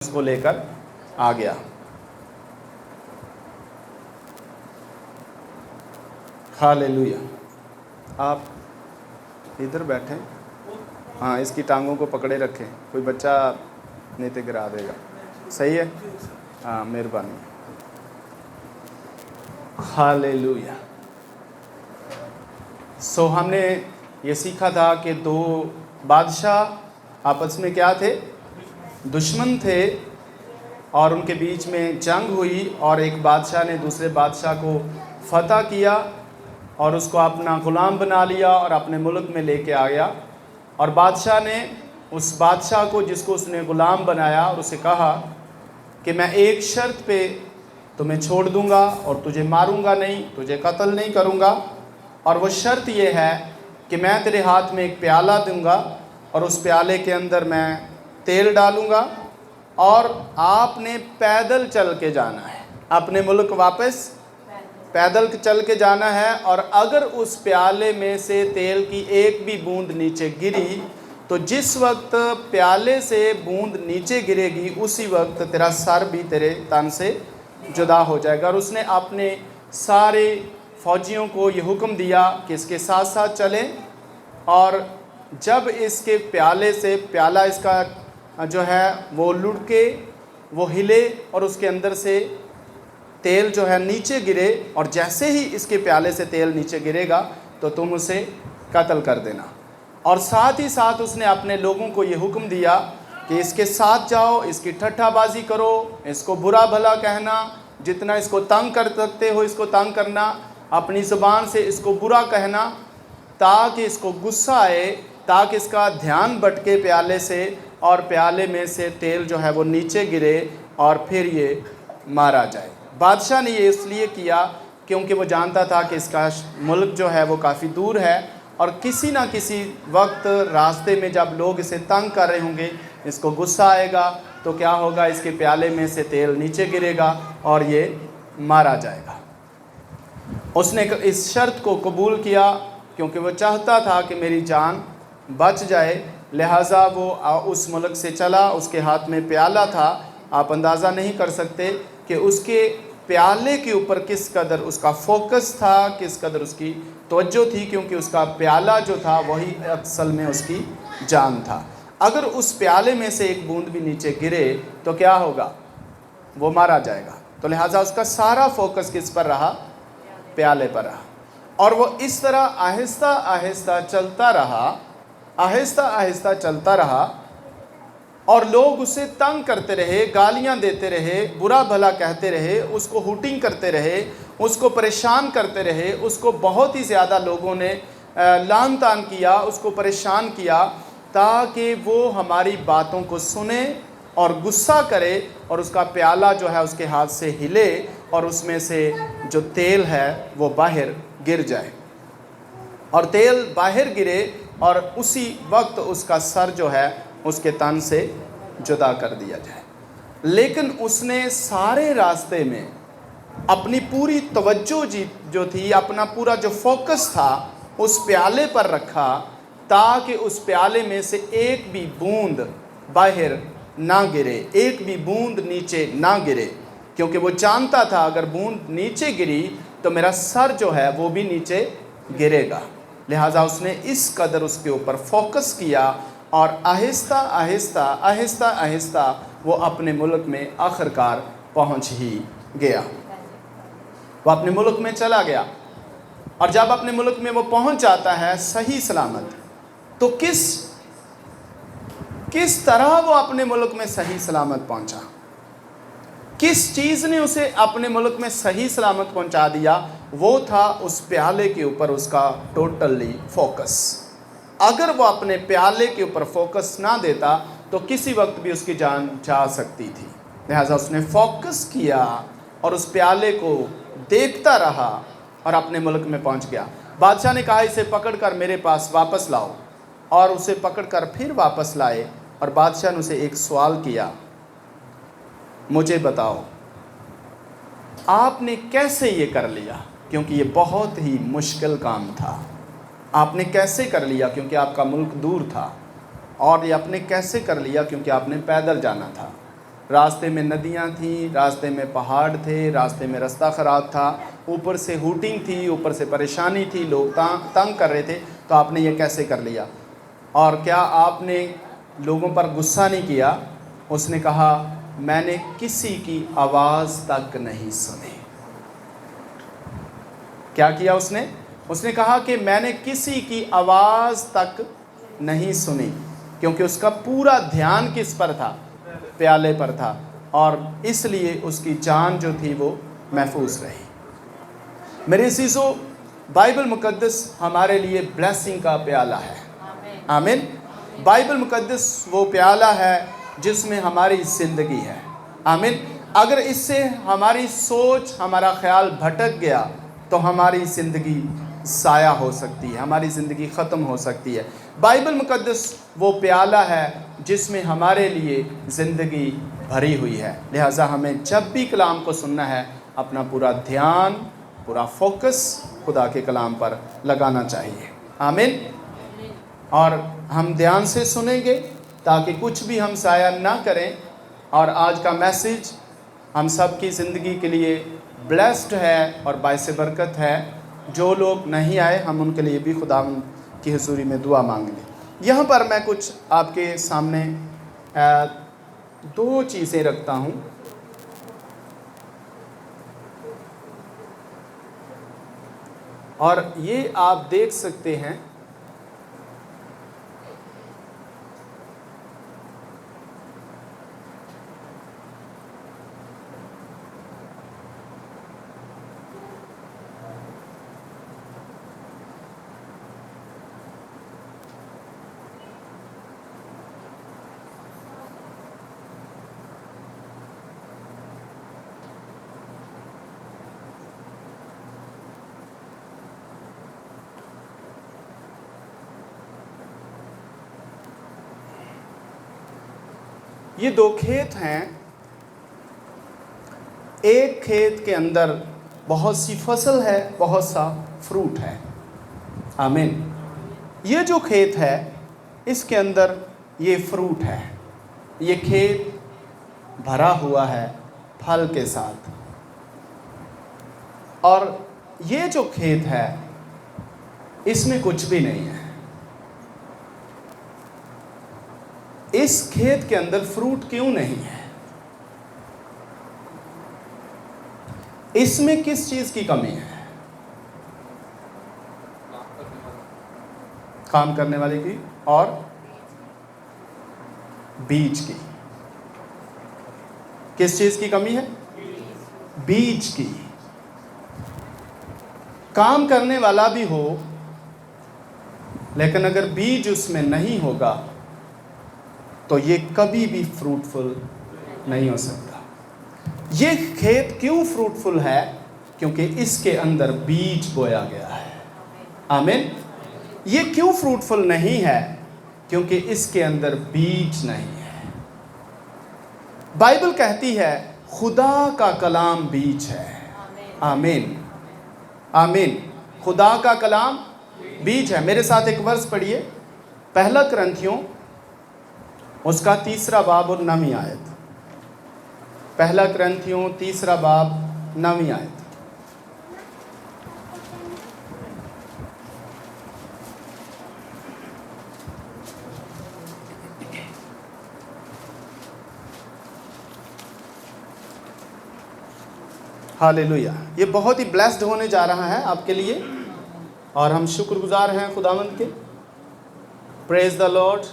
इसको लेकर आ गया। हालेलुया। आप इधर बैठे, हाँ, इसकी टांगों को पकड़े रखें, कोई बच्चा नहीं तो गिरा देगा। सही है, हाँ, मेहरबानी। हालेलुया। सो हमने ये सीखा था कि दो बादशाह आपस में क्या थे, दुश्मन थे, और उनके बीच में जंग हुई और एक बादशाह ने दूसरे बादशाह को फतह किया और उसको अपना ग़ुलाम बना लिया और अपने मुल्क में लेके आ गया। और बादशाह ने उस बादशाह को, जिसको उसने ग़ुलाम बनाया, और उसे कहा कि मैं एक शर्त पे तुम्हें छोड़ दूंगा और तुझे मारूंगा नहीं, तुझे कत्ल नहीं करूंगा, और वो शर्त ये है कि मैं तेरे हाथ में एक प्याला दूंगा और उस प्याले के अंदर मैं तेल डालूंगा और आपने पैदल चल के जाना है, अपने मुल्क वापस पैदल चल के जाना है। और अगर उस प्याले में से तेल की एक भी बूंद नीचे गिरी तो जिस वक्त प्याले से बूंद नीचे गिरेगी उसी वक्त तेरा सर भी तेरे तन से जुदा हो जाएगा। और उसने अपने सारे फौजियों को ये हुक्म दिया कि इसके साथ साथ चलें, और जब इसके प्याले से प्याला इसका जो है वो लुढ़के, वो हिले और उसके अंदर से तेल जो है नीचे गिरे, और जैसे ही इसके प्याले से तेल नीचे गिरेगा तो तुम उसे कत्ल कर देना। और साथ ही साथ उसने अपने लोगों को ये हुक्म दिया कि इसके साथ जाओ, इसकी ठट्ठाबाजी करो, इसको बुरा भला कहना, जितना इसको तंग कर सकते हो इसको तंग करना, अपनी ज़ुबान से इसको बुरा कहना, ताकि इसको गुस्सा आए, ताकि इसका ध्यान भटके प्याले से और प्याले में से तेल जो है वो नीचे गिरे और फिर ये मारा जाए। बादशाह ने ये इसलिए किया क्योंकि वो जानता था कि इसका मुल्क जो है वो काफ़ी दूर है और किसी ना किसी वक्त रास्ते में जब लोग इसे तंग कर रहे होंगे, इसको गुस्सा आएगा तो क्या होगा, इसके प्याले में से तेल नीचे गिरेगा और ये मारा जाएगा। उसने इस शर्त को कबूल किया क्योंकि वो चाहता था कि मेरी जान बच जाए, लिहाजा वो उस मुल्क से चला। उसके हाथ में प्याला था, आप अंदाज़ा नहीं कर सकते कि उसके प्याले के ऊपर किस कदर उसका फोकस था, किस कदर उसकी तवज्जो थी, क्योंकि उसका प्याला जो था वही असल में उसकी जान था। अगर उस प्याले में से एक बूंद भी नीचे गिरे तो क्या होगा, वो मारा जाएगा। तो लिहाजा उसका सारा फोकस किस पर रहा, प्याले पर रहा। और वो इस तरह आहिस्ता आहिस्ता चलता रहा, आहिस्ता आहिस्ता चलता रहा, और लोग उसे तंग करते रहे, गालियां देते रहे, बुरा भला कहते रहे, उसको हुटिंग करते रहे, उसको परेशान करते रहे। उसको बहुत ही ज़्यादा लोगों ने लान तान किया, उसको परेशान किया, ताकि वो हमारी बातों को सुने और गुस्सा करे और उसका प्याला जो है उसके हाथ से हिले और उसमें से जो तेल है वो बाहर गिर जाए। और तेल बाहर गिरे और उसी वक्त उसका सर जो है उसके तन से जुदा कर दिया जाए। लेकिन उसने सारे रास्ते में अपनी पूरी तवज्जो जो थी, अपना पूरा जो फोकस था उस प्याले पर रखा, ताकि उस प्याले में से एक भी बूंद बाहर ना गिरे, एक भी बूंद नीचे ना गिरे, क्योंकि वो जानता था अगर बूंद नीचे गिरी तो मेरा सर जो है वो भी नीचे गिरेगा। लिहाजा उसने इस कदर उसके ऊपर फोकस किया और आहिस्ता आहिस्ता आहिस्ता आहिस्ता वो अपने मुल्क में आखिरकार पहुंच ही गया। वो अपने मुल्क में चला गया, और जब अपने मुल्क में वो पहुंच जाता है सही सलामत, तो किस तरह वो अपने मुल्क में सही सलामत पहुंचा, किस चीज़ ने उसे अपने मुल्क में सही सलामत पहुंचा दिया, वो था उस प्याले के ऊपर उसका टोटली फोकस। अगर वो अपने प्याले के ऊपर फोकस ना देता तो किसी वक्त भी उसकी जान जा सकती थी। लिहाजा उसने फोकस किया और उस प्याले को देखता रहा और अपने मुल्क में पहुंच गया। बादशाह ने कहा इसे पकड़कर मेरे पास वापस लाओ, और उसे पकड़कर फिर वापस लाए। और बादशाह ने उसे एक सवाल किया, मुझे बताओ आपने कैसे ये कर लिया, क्योंकि ये बहुत ही मुश्किल काम था। आपने कैसे कर लिया, क्योंकि आपका मुल्क दूर था, और ये आपने कैसे कर लिया, क्योंकि आपने पैदल जाना था। रास्ते में नदियाँ थीं, रास्ते में पहाड़ थे, रास्ते में रास्ता ख़राब था, ऊपर से हूटिंग थी, ऊपर से परेशानी थी, लोग तंग कर रहे थे। तो आपने ये कैसे कर लिया? और क्या आपने लोगों पर गुस्सा नहीं किया? उसने कहा मैंने किसी की आवाज़ तक नहीं सुनी। क्या किया उसने? उसने कहा कि मैंने किसी की आवाज़ तक नहीं सुनी, क्योंकि उसका पूरा ध्यान किस पर था? प्याले पर था, और इसलिए उसकी जान जो थी वो महफूज रही। मेरे अज़ीज़ों, बाइबल मुक़द्दस हमारे लिए ब्लेसिंग का प्याला है। आमीन। बाइबल मुक़द्दस वो प्याला है जिसमें हमारी ज़िंदगी है। आमीन। अगर इससे हमारी सोच, हमारा ख्याल भटक गया तो हमारी ज़िंदगी ज़ाया हो सकती है, हमारी ज़िंदगी ख़त्म हो सकती है। बाइबल मुक़द्दस वो प्याला है जिसमें हमारे लिए ज़िंदगी भरी हुई है। लिहाजा हमें जब भी कलाम को सुनना है, अपना पूरा ध्यान, पूरा फोकस खुदा के कलाम पर लगाना चाहिए। आमीन। और हम ध्यान से सुनेंगे ताकि कुछ भी हम ज़ाया ना करें। और आज का मैसेज हम सब की ज़िंदगी के लिए ब्लेस्ड है और बाइस बरकत है। जो लोग नहीं आए, हम उनके लिए भी खुदा की हुजूरी में दुआ मांगेंगे। यहाँ पर मैं कुछ आपके सामने दो चीज़ें रखता हूँ। और ये आप देख सकते हैं, ये दो खेत हैं। एक खेत के अंदर बहुत सी फसल है, बहुत सा फ्रूट है। आमीन। ये जो खेत है इसके अंदर ये फ्रूट है। ये खेत भरा हुआ है फल के साथ। और ये जो खेत है इसमें कुछ भी नहीं है। इस खेत के अंदर फ्रूट क्यों नहीं है? इसमें किस चीज की कमी है? काम करने वाले की और बीज की। किस चीज की कमी है? बीज की। काम करने वाला भी हो, लेकिन अगर बीज उसमें नहीं होगा तो ये कभी भी फ्रूटफुल नहीं हो सकता। ये खेत क्यों फ्रूटफुल है? क्योंकि इसके अंदर बीज बोया गया है। आमीन। ये क्यों फ्रूटफुल नहीं है? क्योंकि इसके अंदर बीज नहीं है। बाइबल कहती है खुदा का कलाम बीज है। आमीन। आमीन। खुदा का कलाम बीज है। मेरे साथ एक वर्स पढ़िए, पहला कुरिन्थियों उसका 3 बाब और 9 आयत। पहला कुरिन्थियों 3 बाब 9 आयत। हालेलुया। ये बहुत ही ब्लेस्ड होने जा रहा है आपके लिए, और हम शुक्रगुजार हैं खुदावंद के। Praise the Lord.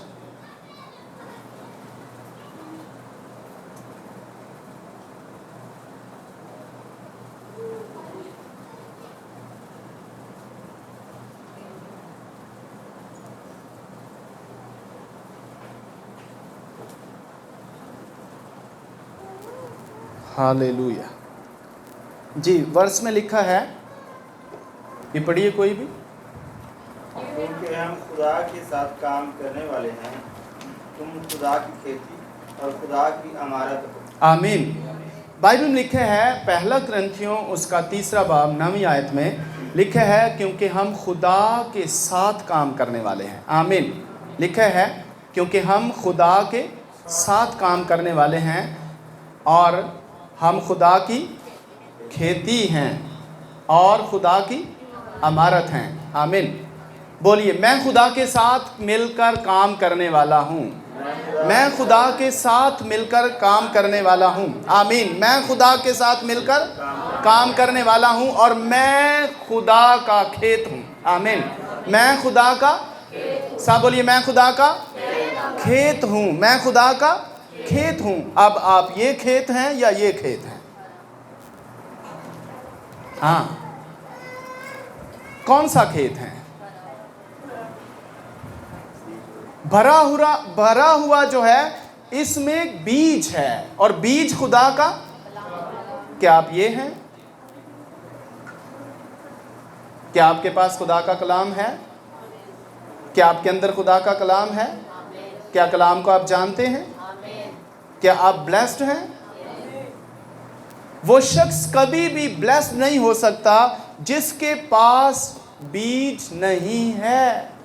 हालेलुया। जी, वर्ष में लिखा है, ये पढ़िए कोई भी। क्योंकि हम खुदा के साथ काम करने वाले हैं, तुम खुदा की खेती और खुदा की अमारत हो। आमीन। बाइबल में लिखे है, पहला कुरिन्थियों उसका 3 बाब 9 आयत में लिखे है, क्योंकि हम खुदा के साथ काम करने वाले हैं। आमीन। लिखे है क्योंकि हम खुदा के साथ काम करने वाले हैं, और हम खुदा की खेती हैं और खुदा की अमारत हैं। आमीन। बोलिए, मैं खुदा के साथ मिलकर काम करने वाला हूँ। मैं खुदा के साथ मिलकर काम करने वाला हूँ। आमीन। मैं खुदा के साथ मिलकर काम करने वाला हूँ और मैं खुदा का खेत हूँ। आमीन। मैं खुदा का, सब बोलिए, मैं खुदा का खेत हूँ। मैं खुदा का खेत हूँ। अब आप ये खेत हैं या ये खेत हैं? हाँ, कौन सा खेत है? भरा हुआ जो है, इसमें बीज है और बीज खुदा का। क्या आप ये हैं? क्या आपके पास खुदा का कलाम है? क्या आपके अंदर खुदा का कलाम है? क्या कलाम को आप जानते हैं? क्या आप ब्लेस्ड हैं? वो शख्स कभी भी ब्लेस्ड नहीं हो सकता जिसके पास बीज नहीं है।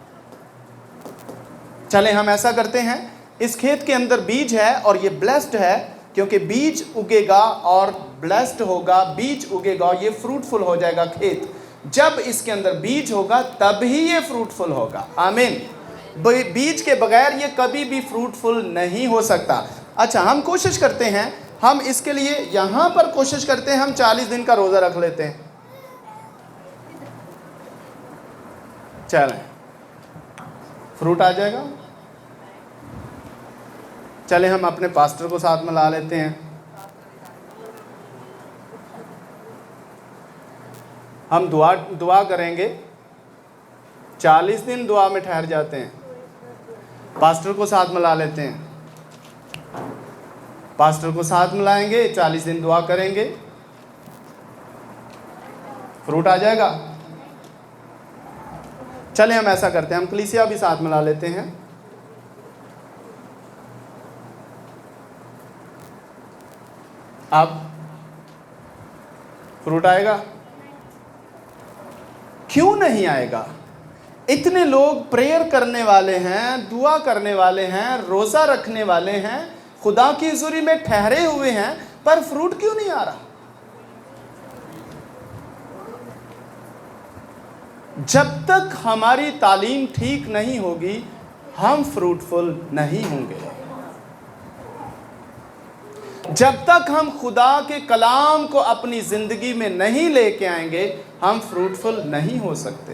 चले हम ऐसा करते हैं, इस खेत के अंदर बीज है और ये ब्लेस्ड है, क्योंकि बीज उगेगा और ब्लेस्ड होगा। बीज उगेगा और ये फ्रूटफुल हो जाएगा खेत। जब इसके अंदर बीज होगा तब ही ये फ्रूटफुल होगा। आमीन। बीज के बगैर ये कभी भी फ्रूटफुल नहीं हो सकता। अच्छा, हम कोशिश करते हैं, हम इसके लिए यहाँ पर कोशिश करते हैं, हम 40 दिन का रोज़ा रख लेते हैं। चलें, फ्रूट आ जाएगा। चले हम अपने पास्टर को साथ में ला लेते हैं। हम दुआ करेंगे। 40 दिन दुआ में ठहर जाते हैं। पास्टर को साथ में ला लेते हैं। पास्टर को साथ में लाएंगे, 40 दिन दुआ करेंगे, फ्रूट आ जाएगा। चले हम ऐसा करते हैं, हम कलीसिया भी साथ में ला लेते हैं। अब फ्रूट आएगा? क्यों नहीं आएगा? इतने लोग प्रेयर करने वाले हैं, दुआ करने वाले हैं, रोज़ा रखने वाले हैं, खुदा की हुज़ूरी में ठहरे हुए हैं, पर फ्रूट क्यों नहीं आ रहा? जब तक हमारी तालीम ठीक नहीं होगी, हम फ्रूटफुल नहीं होंगे। जब तक हम खुदा के कलाम को अपनी ज़िंदगी में नहीं लेके आएंगे, हम फ्रूटफुल नहीं हो सकते।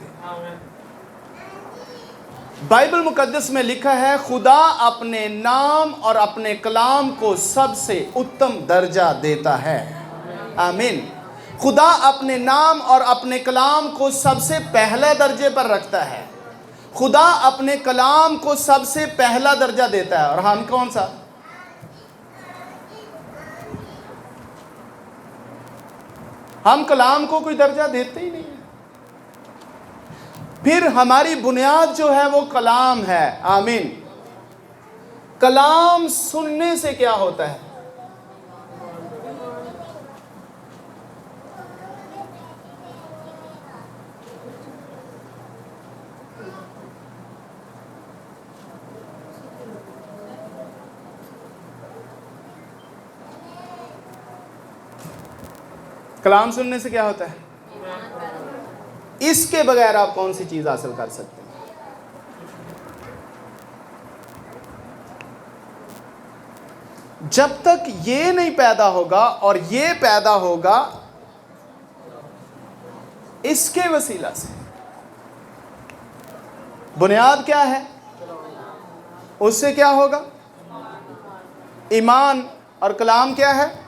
बाइबल मुकद्दस में लिखा है, खुदा अपने नाम और अपने कलाम को सबसे उत्तम दर्जा देता है। आमीन। खुदा अपने नाम और अपने कलाम को सबसे पहले दर्जे पर रखता है। खुदा अपने कलाम को सबसे पहला दर्जा देता है। और हम कौन सा? हम कलाम को कोई दर्जा देते ही नहीं है। फिर हमारी बुनियाद जो है वो कलाम है। आमीन। कलाम सुनने से क्या होता है? कलाम सुनने से क्या होता है? इसके बगैर आप कौन सी चीज हासिल कर सकते हैं? जब तक ये नहीं पैदा होगा और ये पैदा होगा इसके वसीला से। बुनियाद क्या है? उससे क्या होगा? ईमान। और कलाम क्या है?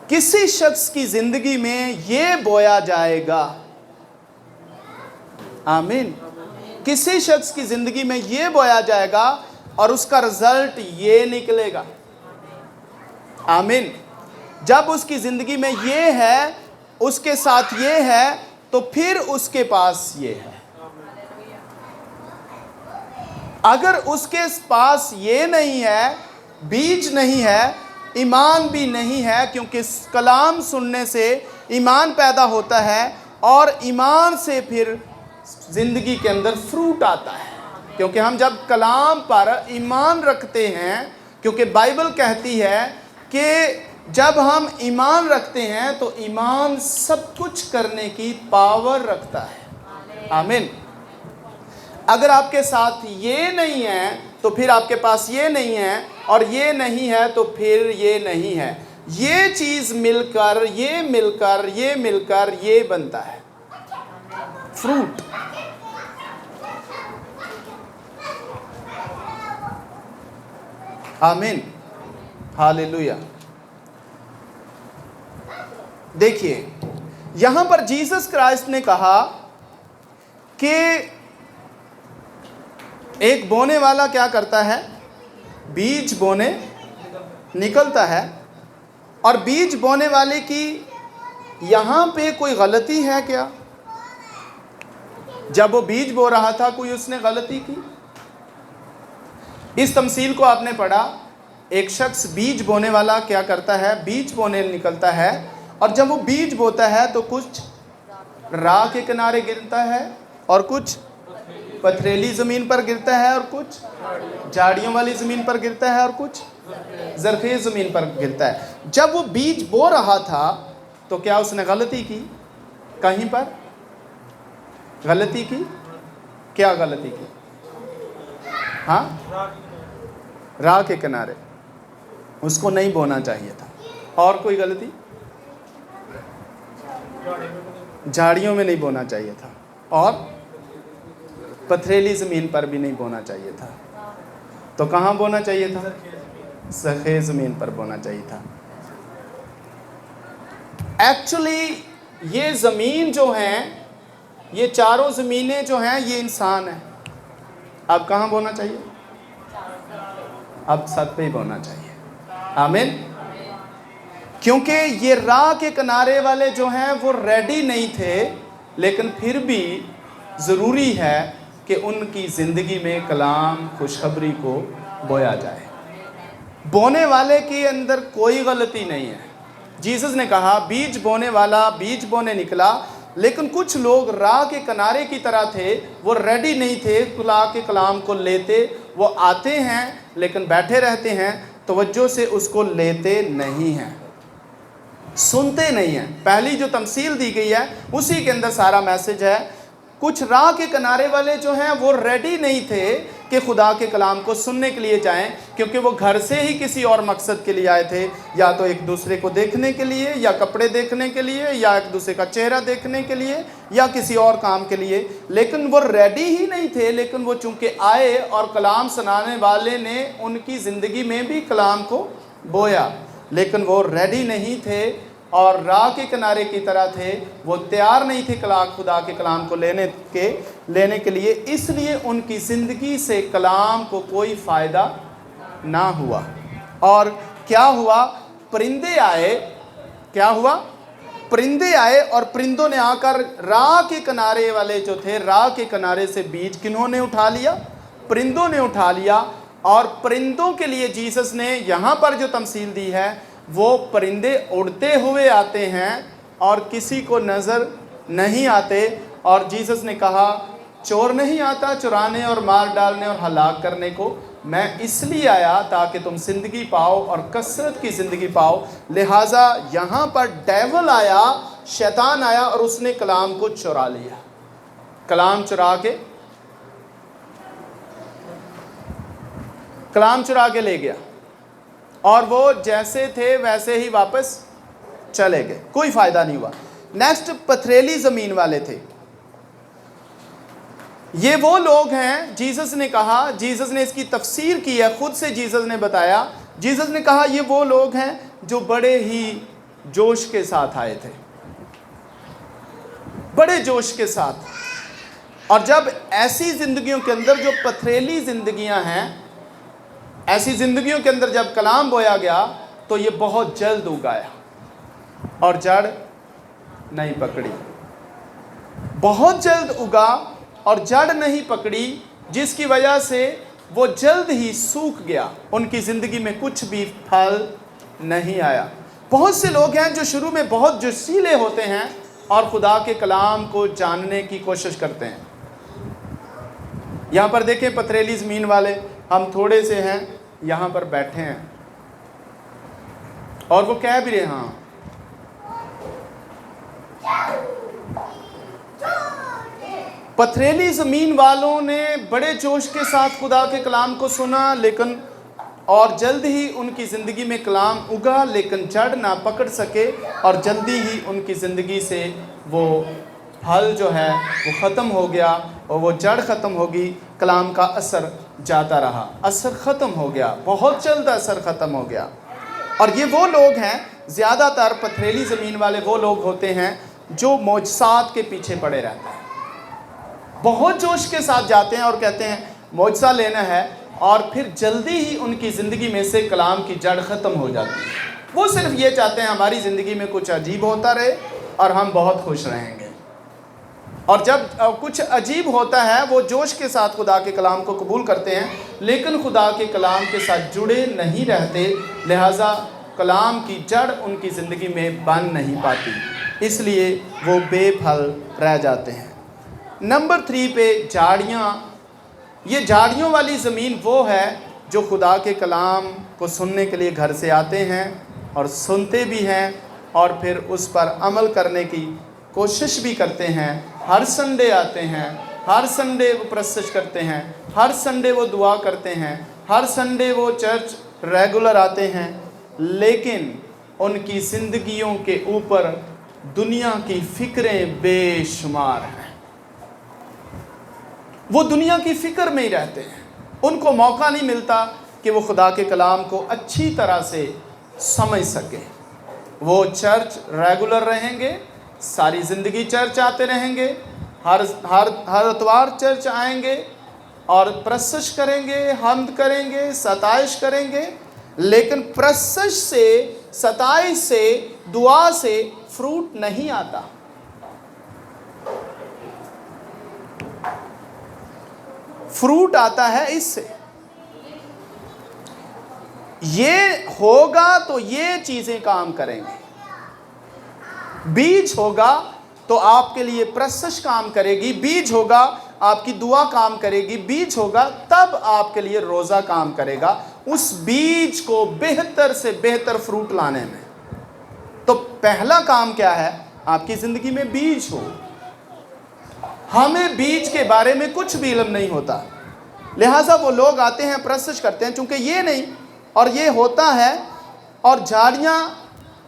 किसी शख्स की जिंदगी में ये बोया जाएगा। आमीन। किसी शख्स की जिंदगी में ये बोया जाएगा और उसका रिजल्ट ये निकलेगा। आमीन। जब उसकी जिंदगी में ये है, उसके साथ ये है, तो फिर उसके पास ये है। अगर उसके पास ये नहीं है, बीज नहीं है, ईमान भी नहीं है, क्योंकि कलाम सुनने से ईमान पैदा होता है और ईमान से फिर जिंदगी के अंदर फ्रूट आता है। क्योंकि हम जब कलाम पर ईमान रखते हैं, क्योंकि बाइबल कहती है कि जब हम ईमान रखते हैं तो ईमान सब कुछ करने की पावर रखता है। आमीन। अगर आपके साथ ये नहीं है तो फिर आपके पास ये नहीं है, और ये नहीं है तो फिर ये नहीं है। ये चीज़ मिलकर ये बनता है फ्रूट। आमीन, हालेलुया। देखिए यहां पर जीसस क्राइस्ट ने कहा कि एक बोने वाला क्या करता है, बीज बोने निकलता है, और बीज बोने वाले की यहां पे कोई गलती है क्या? जब वो बीज बो रहा था कोई उसने गलती की? इस तमसील को आपने पढ़ा। एक शख्स बीज बोने वाला क्या करता है, बीज बोने निकलता है, और जब वो बीज बोता है तो कुछ राह के किनारे गिरता है, और कुछ पथरीली ज़मीन पर गिरता है, और कुछ झाड़ियों वाली ज़मीन पर गिरता है, और कुछ ज़रख़ेज़ ज़मीन पर गिरता है। जब वो बीज बो रहा था तो क्या उसने गलती की? कहीं पर गलती की? क्या गलती की? हाँ, राह के किनारे उसको नहीं बोना चाहिए था। और कोई गलती? झाड़ियों में नहीं बोना चाहिए था, और पथरीली ज़मीन पर भी नहीं बोना चाहिए था। तो कहाँ बोना चाहिए था? ज़रख़ेज़ ज़मीन पर बोना चाहिए था। एक्चुअली ये ज़मीन जो हैं, ये चारों ज़मीनें जो हैं, ये इंसान है। अब कहाँ बोना चाहिए? अब छत पे ही बोना चाहिए। आमीन। क्योंकि ये राह के किनारे वाले जो हैं वो रेडी नहीं थे, लेकिन फिर भी ज़रूरी है कि उनकी ज़िंदगी में कलाम खुशखबरी को बोया जाए। बोने वाले के अंदर कोई गलती नहीं है। जीसस ने कहा बीज बोने वाला बीज बोने निकला, लेकिन कुछ लोग राह के किनारे की तरह थे, वो रेडी नहीं थे खुदा के कलाम को लेते। वो आते हैं लेकिन बैठे रहते हैं, तवज्जो से उसको लेते नहीं हैं, सुनते नहीं हैं। पहली जो तमसील दी गई है उसी के अंदर सारा मैसेज है। कुछ राह के किनारे वाले जो हैं वो रेडी नहीं थे कि खुदा के कलाम को सुनने के लिए जाएं, क्योंकि वो घर से ही किसी और मकसद के लिए आए थे, या तो एक दूसरे को देखने के लिए, या कपड़े देखने के लिए, या एक दूसरे का चेहरा देखने के लिए, या किसी और काम के लिए। लेकिन वो रेडी ही नहीं थे। लेकिन वो चूँकि आए और कलाम सुनाने वाले ने उनकी ज़िंदगी में भी कलाम को बोया, लेकिन वो रेडी नहीं थे और राह के किनारे की तरह थे। वो तैयार नहीं थे खुदा के कलाम को लेने के लिए, इसलिए उनकी ज़िंदगी से कलाम को कोई फ़ायदा ना हुआ। और क्या हुआ? परिंदे आए। क्या हुआ? परिंदे आए, और परिंदों ने आकर राह के किनारे वाले जो थे, राह के किनारे से बीज किन्होंने उठा लिया? परिंदों ने उठा लिया। और परिंदों के लिए जीसस ने यहाँ पर जो तमसील दी है, वो परिंदे उड़ते हुए आते हैं और किसी को नज़र नहीं आते। और जीसस ने कहा चोर नहीं आता चुराने और मार डालने और हलाक करने को, मैं इसलिए आया ताकि तुम ज़िंदगी पाओ और कसरत की ज़िंदगी पाओ। लिहाजा यहाँ पर डेविल आया, शैतान आया, और उसने कलाम को चुरा लिया। कलाम चुरा के ले गया, और वो जैसे थे वैसे ही वापस चले गए। कोई फ़ायदा नहीं हुआ। नेक्स्ट, पथरीली ज़मीन वाले थे। ये वो लोग हैं, जीसस ने कहा, जीसस ने इसकी तफसीर की है, खुद से जीसस ने बताया। जीसस ने कहा ये वो लोग हैं जो बड़े ही जोश के साथ आए थे, बड़े जोश के साथ। और जब ऐसी ज़िंदगियों के अंदर जो पथरीली ज़िंदगियां हैं, ऐसी ज़िंदगियों के अंदर जब कलाम बोया गया तो ये बहुत जल्द उगाया और जड़ नहीं पकड़ी। बहुत जल्द उगा और जड़ नहीं पकड़ी, जिसकी वजह से वो जल्द ही सूख गया। उनकी ज़िंदगी में कुछ भी फल नहीं आया। बहुत से लोग हैं जो शुरू में बहुत जोशीले होते हैं और खुदा के कलाम को जानने की कोशिश करते हैं। यहाँ पर देखें पथरीली ज़मीन वाले, हम थोड़े से हैं, यहाँ पर बैठे हैं और वो कह भी रहे हाँ पथरीली ज़मीन वालों ने बड़े जोश के साथ खुदा के कलाम को सुना, लेकिन और जल्द ही उनकी ज़िंदगी में कलाम उगा, लेकिन जड़ ना पकड़ सके और जल्दी ही उनकी ज़िंदगी से वो फल जो है वो ख़त्म हो गया और वो जड़ ख़त्म होगी, कलाम का असर जाता रहा, असर ख़त्म हो गया, बहुत जल्द असर ख़त्म हो गया। और ये वो लोग हैं, ज़्यादातर पथरीली ज़मीन वाले वो लोग होते हैं जो मौजसात के पीछे पड़े रहते हैं, बहुत जोश के साथ जाते हैं और कहते हैं मौजसा लेना है, और फिर जल्दी ही उनकी ज़िंदगी में से कलाम की जड़ ख़त्म हो जाती है। वो सिर्फ ये चाहते हैं हमारी ज़िंदगी में कुछ अजीब होता रहे और हम बहुत खुश रहेंगे। और जब कुछ अजीब होता है वो जोश के साथ खुदा के कलाम को कबूल करते हैं, लेकिन खुदा के कलाम के साथ जुड़े नहीं रहते, लिहाजा कलाम की जड़ उनकी ज़िंदगी में बन नहीं पाती, इसलिए वो बेफल रह जाते हैं। नंबर 3 पे झाड़ियाँ। ये झाड़ियों वाली ज़मीन वो है जो खुदा के कलाम को सुनने के लिए घर से आते हैं और सुनते भी हैं और फिर उस पर अमल करने की कोशिश भी करते हैं। हर संडे आते हैं, हर संडे वो प्रस्तुत करते हैं, हर संडे वो दुआ करते हैं, हर संडे वो चर्च रेगुलर आते हैं, लेकिन उनकी ज़िंदगियों के ऊपर दुनिया की फ़िक्रें बेशुमार हैं। वो दुनिया की फ़िक्र में ही रहते हैं, उनको मौका नहीं मिलता कि वो खुदा के कलाम को अच्छी तरह से समझ सके। वो चर्च रेगुलर रहेंगे, सारी ज़िंदगी चर्च आते रहेंगे, हर इतवार चर्च आएंगे और प्रस्तुत करेंगे, हम्द करेंगे, सताइश करेंगे, लेकिन प्रस्तुत से, सताइश से, दुआ से फ्रूट नहीं आता। फ्रूट आता है इससे। ये होगा तो ये चीज़ें काम करेंगी। बीज होगा तो आपके लिए प्रशंस काम करेगी, बीज होगा आपकी दुआ काम करेगी, बीज होगा तब आपके लिए रोज़ा काम करेगा, उस बीज को बेहतर से बेहतर फ्रूट लाने में। तो पहला काम क्या है? आपकी ज़िंदगी में बीज हो। हमें बीज के बारे में कुछ भी इल्म नहीं होता, लिहाजा वो लोग आते हैं, प्रशंस करते हैं, चूँकि ये नहीं और ये होता है, और झाड़ियाँ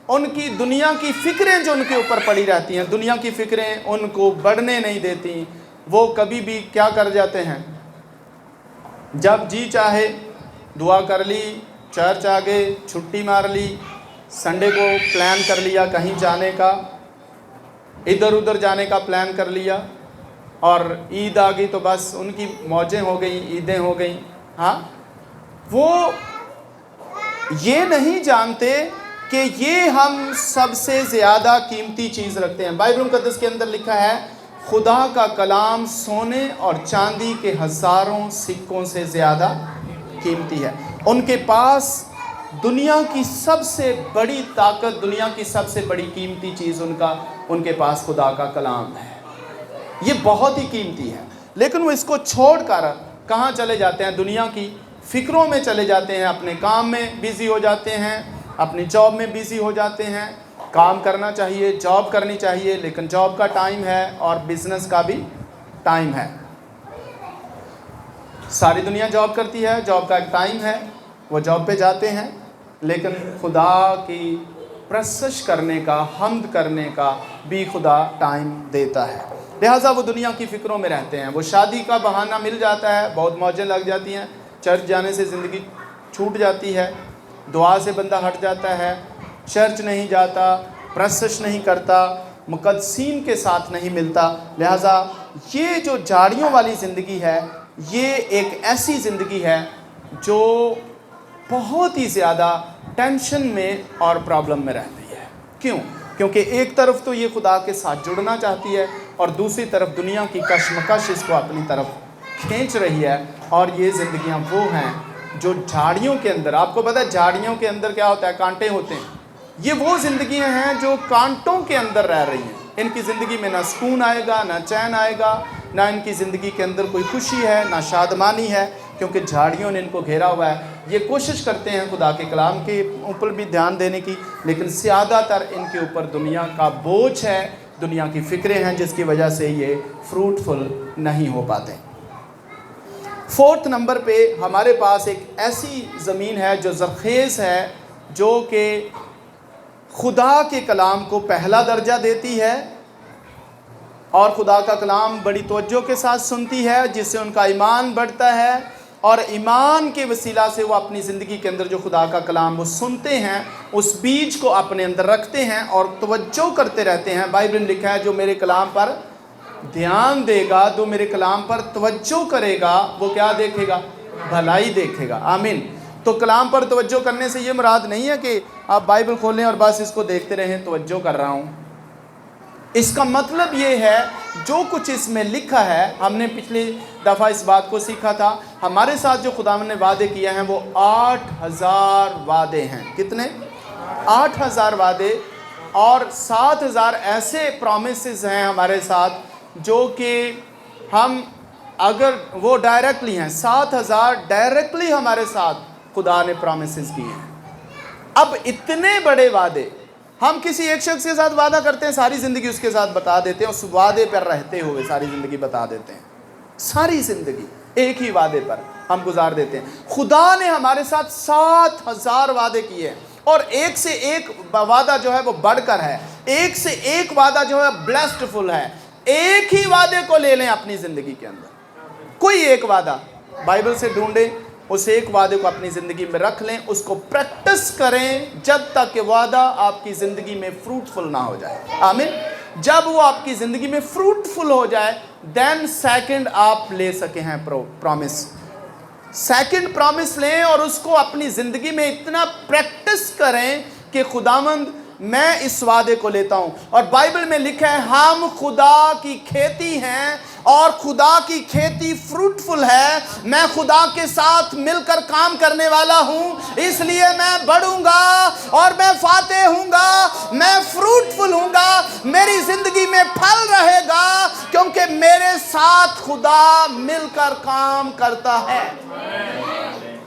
उनकी दुनिया की फ़िक्रें जो उनके ऊपर पड़ी रहती हैं, दुनिया की फ़िक्रें उनको बढ़ने नहीं देती। वो कभी भी क्या कर जाते हैं, जब जी चाहे दुआ कर ली, चर्च आ गए, छुट्टी मार ली, संडे को प्लान कर लिया कहीं जाने का, इधर उधर जाने का प्लान कर लिया, और ईद आ गई तो बस उनकी मौजें हो गई, ईदें हो गई। हाँ, वो ये नहीं जानते कि ये हम सबसे ज़्यादा कीमती चीज़ रखते हैं। बाइबल मुक़द्दस के अंदर लिखा है, खुदा का कलाम सोने और चांदी के हज़ारों सिक्कों से ज़्यादा कीमती है। उनके पास दुनिया की सबसे बड़ी ताकत, दुनिया की सबसे बड़ी कीमती चीज़ उनके पास खुदा का कलाम है। ये बहुत ही कीमती है, लेकिन वो इसको छोड़कर कहाँ चले जाते हैं? दुनिया की फ़िक्रों में चले जाते हैं, अपने काम में बिज़ी हो जाते हैं, अपनी जॉब में बिज़ी हो जाते हैं। काम करना चाहिए, जॉब करनी चाहिए, लेकिन जॉब का टाइम है और बिज़नेस का भी टाइम है। सारी दुनिया जॉब करती है, जॉब का एक टाइम है, वो जॉब पे जाते हैं, लेकिन खुदा की प्रशंस करने का, हम्द करने का भी खुदा टाइम देता है। लिहाजा वो दुनिया की फ़िक्रों में रहते हैं। वो शादी का बहाना मिल जाता है, बहुत मौजें लग जाती हैं, चर्च जाने से ज़िंदगी छूट जाती है, दुआ से बंदा हट जाता है, चर्च नहीं जाता, प्रशंस नहीं करता, मुक़द्दसीन के साथ नहीं मिलता। लिहाजा ये जो झाड़ियों वाली ज़िंदगी है, ये एक ऐसी ज़िंदगी है जो बहुत ही ज़्यादा टेंशन में और प्रॉब्लम में रहती है। क्यों? क्योंकि एक तरफ तो ये खुदा के साथ जुड़ना चाहती है और दूसरी तरफ दुनिया की कश्मकश इसको अपनी तरफ खींच रही है। और ये ज़िंदगियाँ वो हैं जो झाड़ियों के अंदर, आपको पता है झाड़ियों के अंदर क्या होता है? कांटे होते हैं। ये वो ज़िंदगियाँ हैं जो कांटों के अंदर रह रही हैं। इनकी ज़िंदगी में ना सुकून आएगा, ना चैन आएगा, ना इनकी ज़िंदगी के अंदर कोई खुशी है, ना शादमानी है, क्योंकि झाड़ियों ने इनको घेरा हुआ है। ये कोशिश करते हैं खुदा के कलाम के ऊपर भी ध्यान देने की, लेकिन ज़्यादातर इनके ऊपर दुनिया का बोझ है, दुनिया की फ़िक्रें हैं, जिसकी वजह से ये फ्रूटफुल नहीं हो पाते। 4th नंबर पे हमारे पास एक ऐसी ज़मीन है जो ज़रखेज़ है, जो कि खुदा के कलाम को पहला दर्जा देती है और खुदा का कलाम बड़ी तवज्जो के साथ सुनती है, जिससे उनका ईमान बढ़ता है और ईमान के वसीला से वो अपनी ज़िंदगी के अंदर जो खुदा का कलाम वो सुनते हैं, उस बीज को अपने अंदर रखते हैं और तवज्जो करते रहते हैं। बाइबल में लिखा है, जो मेरे कलाम पर ध्यान देगा, जो मेरे कलाम पर तवज्जो करेगा, वो क्या देखेगा? भलाई देखेगा। आमीन। तो कलाम पर तवज्जो करने से ये मुराद नहीं है कि आप बाइबल खोलें और बस इसको देखते रहें, तवज्जो कर रहा हूँ। इसका मतलब ये है, जो कुछ इसमें लिखा है, हमने पिछली दफ़ा इस बात को सीखा था, हमारे साथ जो खुदा ने वादे किए हैं वो 8000 वादे हैं। कितने? 8000 वादे और 7000 ऐसे प्रॉमिसेस हैं हमारे साथ, जो कि हम अगर वो डायरेक्टली हैं, 7000 डायरेक्टली हमारे साथ खुदा ने प्रॉमिसेस किए हैं। अब इतने बड़े वादे, हम किसी एक शख्स के साथ वादा करते हैं, सारी ज़िंदगी उसके साथ बता देते हैं, उस वादे पर रहते हुए सारी ज़िंदगी बता देते हैं, सारी ज़िंदगी एक ही वादे पर हम गुजार देते हैं। खुदा ने हमारे साथ 7000 वादे किए हैं और एक से एक वादा जो है वो बढ़कर है, एक से एक वादा जो है ब्लेस्डफुल है। एक ही वादे को ले लें अपनी ज़िंदगी के अंदर, कोई एक वादा बाइबल से ढूंढें, उस एक वादे को अपनी ज़िंदगी में रख लें, उसको प्रैक्टिस करें जब तक कि वादा आपकी ज़िंदगी में फ्रूटफुल ना हो जाए। आमीन। जब वो आपकी ज़िंदगी में फ्रूटफुल हो जाए, देन सेकंड आप ले सके हैं प्रॉमिस, सेकंड प्रॉमिस लें और उसको अपनी ज़िंदगी में इतना प्रैक्टिस करें कि खुदावंद मैं इस वादे को लेता हूँ। और बाइबल में लिखा है, हम खुदा की खेती हैं और खुदा की खेती फ्रूटफुल है। मैं खुदा के साथ मिलकर काम करने वाला हूँ, इसलिए मैं बढ़ूंगा और मैं फातेह हूँगा, मैं फ्रूटफुल हूँगा, मेरी ज़िंदगी में फल रहेगा, क्योंकि मेरे साथ खुदा मिलकर काम करता है।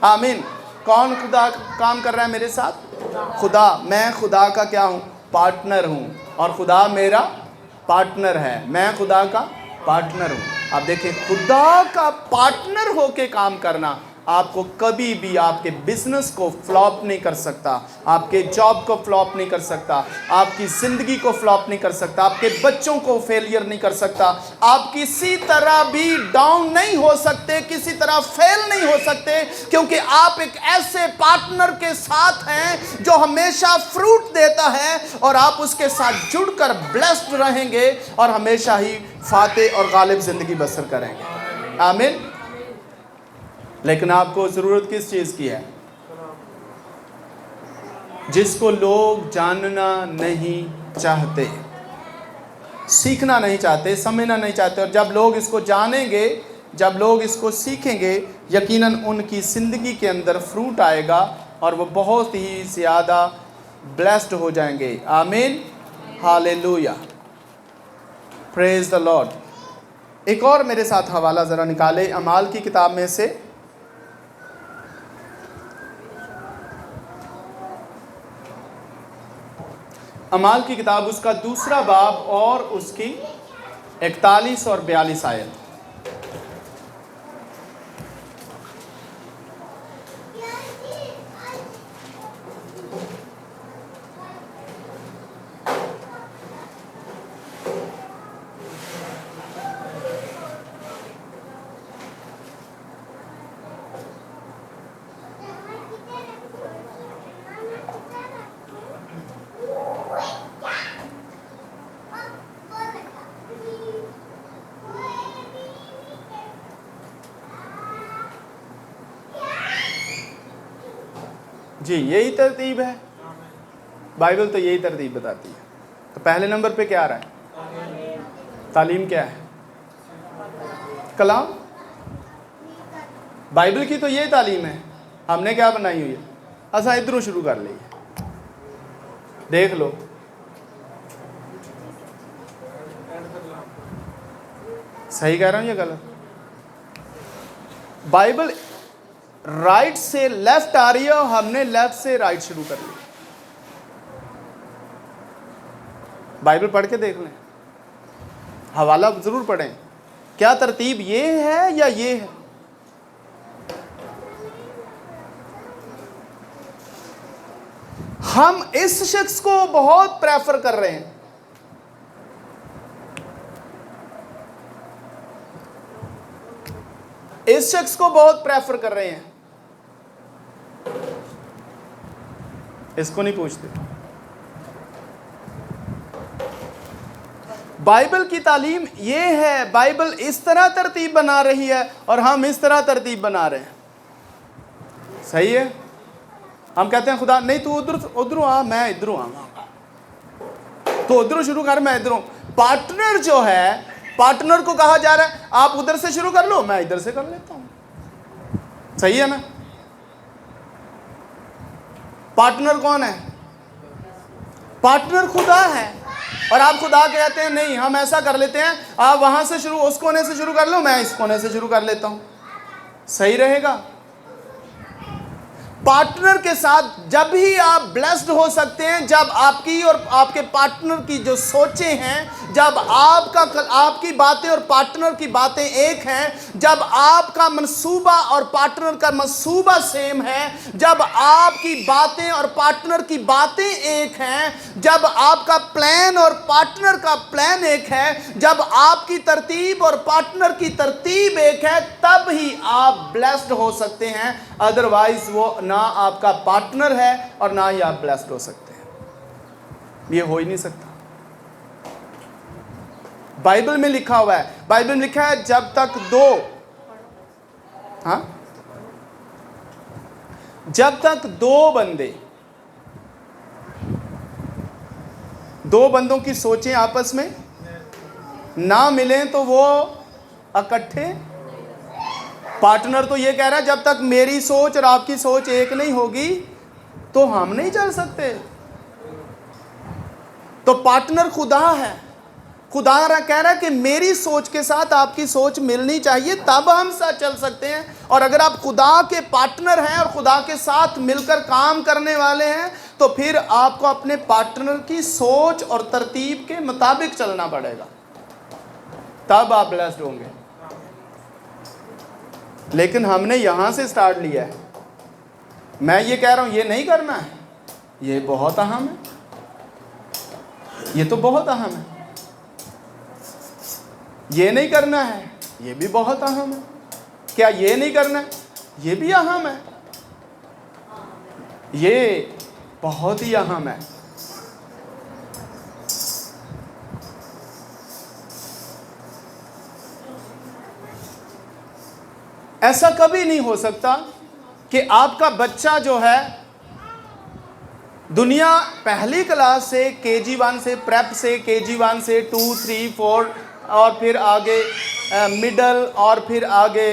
आमीन। कौन खुदा काम कर रहा है मेरे साथ? खुदा। मैं खुदा का क्या हूँ? पार्टनर हूँ और खुदा मेरा पार्टनर है। मैं खुदा का पार्टनर हूँ। आप देखें, खुदा का पार्टनर होके काम करना आपको कभी भी आपके बिजनेस को फ्लॉप नहीं कर सकता, आपके जॉब को फ्लॉप नहीं कर सकता, आपकी ज़िंदगी को फ्लॉप नहीं कर सकता, आपके बच्चों को फेलियर नहीं कर सकता, आप किसी तरह भी डाउन नहीं हो सकते, किसी तरह फेल नहीं हो सकते, क्योंकि आप एक ऐसे पार्टनर के साथ हैं जो हमेशा फ्रूट देता है और आप उसके साथ जुड़कर ब्लेस्ड रहेंगे और हमेशा ही फातेह और गालिब ज़िंदगी बसर करेंगे। आमीन। लेकिन आपको ज़रूरत किस चीज़ की है? जिसको लोग जानना नहीं चाहते, सीखना नहीं चाहते, समझना नहीं चाहते। और जब लोग इसको जानेंगे, जब लोग इसको सीखेंगे, यकीनन उनकी ज़िंदगी के अंदर फ्रूट आएगा और वो बहुत ही ज़्यादा ब्लेस्ड हो जाएंगे। आमीन। हालेलुया। Praise the Lord. एक और मेरे साथ हवाला ज़रा निकाले अमाल की किताब में से, अमाल की किताब उसका 2 बाब और उसकी 41 और 42 आयत। जी, यही तरतीब है, बाइबल तो यही तरतीब बताती है। तो पहले नंबर पे क्या आ रहा है? तालीम क्या है? कलाम। बाइबल की तो यही तालीम है, हमने क्या बनाई हुई है? असा इधरों शुरू कर ली, देख लो। सही कह रहा हूं या गलत? बाइबल राइट से लेफ्ट आ रही है और हमने लेफ्ट से राइट शुरू कर लिया। बाइबल पढ़ के देख लें, हवाला जरूर पढ़ें, क्या तरतीब ये है या ये है। हम इस शख्स को बहुत प्रेफर कर रहे हैं, इस शख्स को बहुत प्रेफर कर रहे हैं, इसको नहीं पूछते। बाइबल की तालीम ये है, बाइबल इस तरह तरतीब बना रही है और हम इस तरह तरतीब बना रहे हैं। सही है? हम कहते हैं खुदा नहीं, तू उधर आ, मैं इधर आऊंगा, तो उधर शुरू कर, मैं इधर हूं। पार्टनर जो है, पार्टनर को कहा जा रहा है आप उधर से शुरू कर लो, मैं इधर से कर लेता हूं। सही है ना? पार्टनर कौन है? पार्टनर खुदा है। और आप खुदा कहते हैं नहीं, हम ऐसा कर लेते हैं, आप वहां से शुरू, उस कोने से शुरू कर लो, मैं इस कोने से शुरू कर लेता हूं। सही रहेगा? पार्टनर के साथ जब ही आप ब्लेस्ड हो सकते हैं, जब आपकी और आपके पार्टनर की जो सोचें हैं, जब आपकी बातें और पार्टनर की बातें एक हैं, जब आपका मंसूबा और पार्टनर का मंसूबा सेम है, जब आपकी बातें और पार्टनर की बातें एक हैं, जब आपका प्लान और पार्टनर का प्लान एक है, जब आपकी तरतीब और पार्टनर की तरतीब एक है, तब ही आप ब्लेस्ड हो सकते हैं। अदरवाइज वो ना आपका पार्टनर है और ना ही आप ब्लेस्ड हो सकते हैं। ये हो ही नहीं सकता। बाइबल में लिखा हुआ है, बाइबल में लिखा है जब तक दो बंदों की सोचें आपस में ना मिलें तो वो इकट्ठे। पार्टनर तो ये कह रहा है जब तक मेरी सोच और आपकी सोच एक नहीं होगी तो हम नहीं चल सकते। तो पार्टनर खुदा है। खुदा कह रहा है कि मेरी सोच के साथ आपकी सोच मिलनी चाहिए, तब हम साथ चल सकते हैं। और अगर आप खुदा के पार्टनर हैं और खुदा के साथ मिलकर काम करने वाले हैं, तो फिर आपको अपने पार्टनर की सोच और तरतीब के मुताबिक चलना पड़ेगा, तब आप ब्लेस्ड होंगे। लेकिन हमने यहां से स्टार्ट लिया है। मैं ये कह रहा हूं ये नहीं करना है, ये बहुत अहम है, ये तो बहुत अहम है। ये नहीं करना है, ये भी बहुत अहम है। क्या ये नहीं करना है, ये भी अहम है। ये बहुत ही अहम है। ऐसा कभी नहीं हो सकता कि आपका बच्चा जो है दुनिया पहली क्लास से KG1 से प्रेप से KG1 से 2, 3, 4 और फिर आगे मिडल और फिर आगे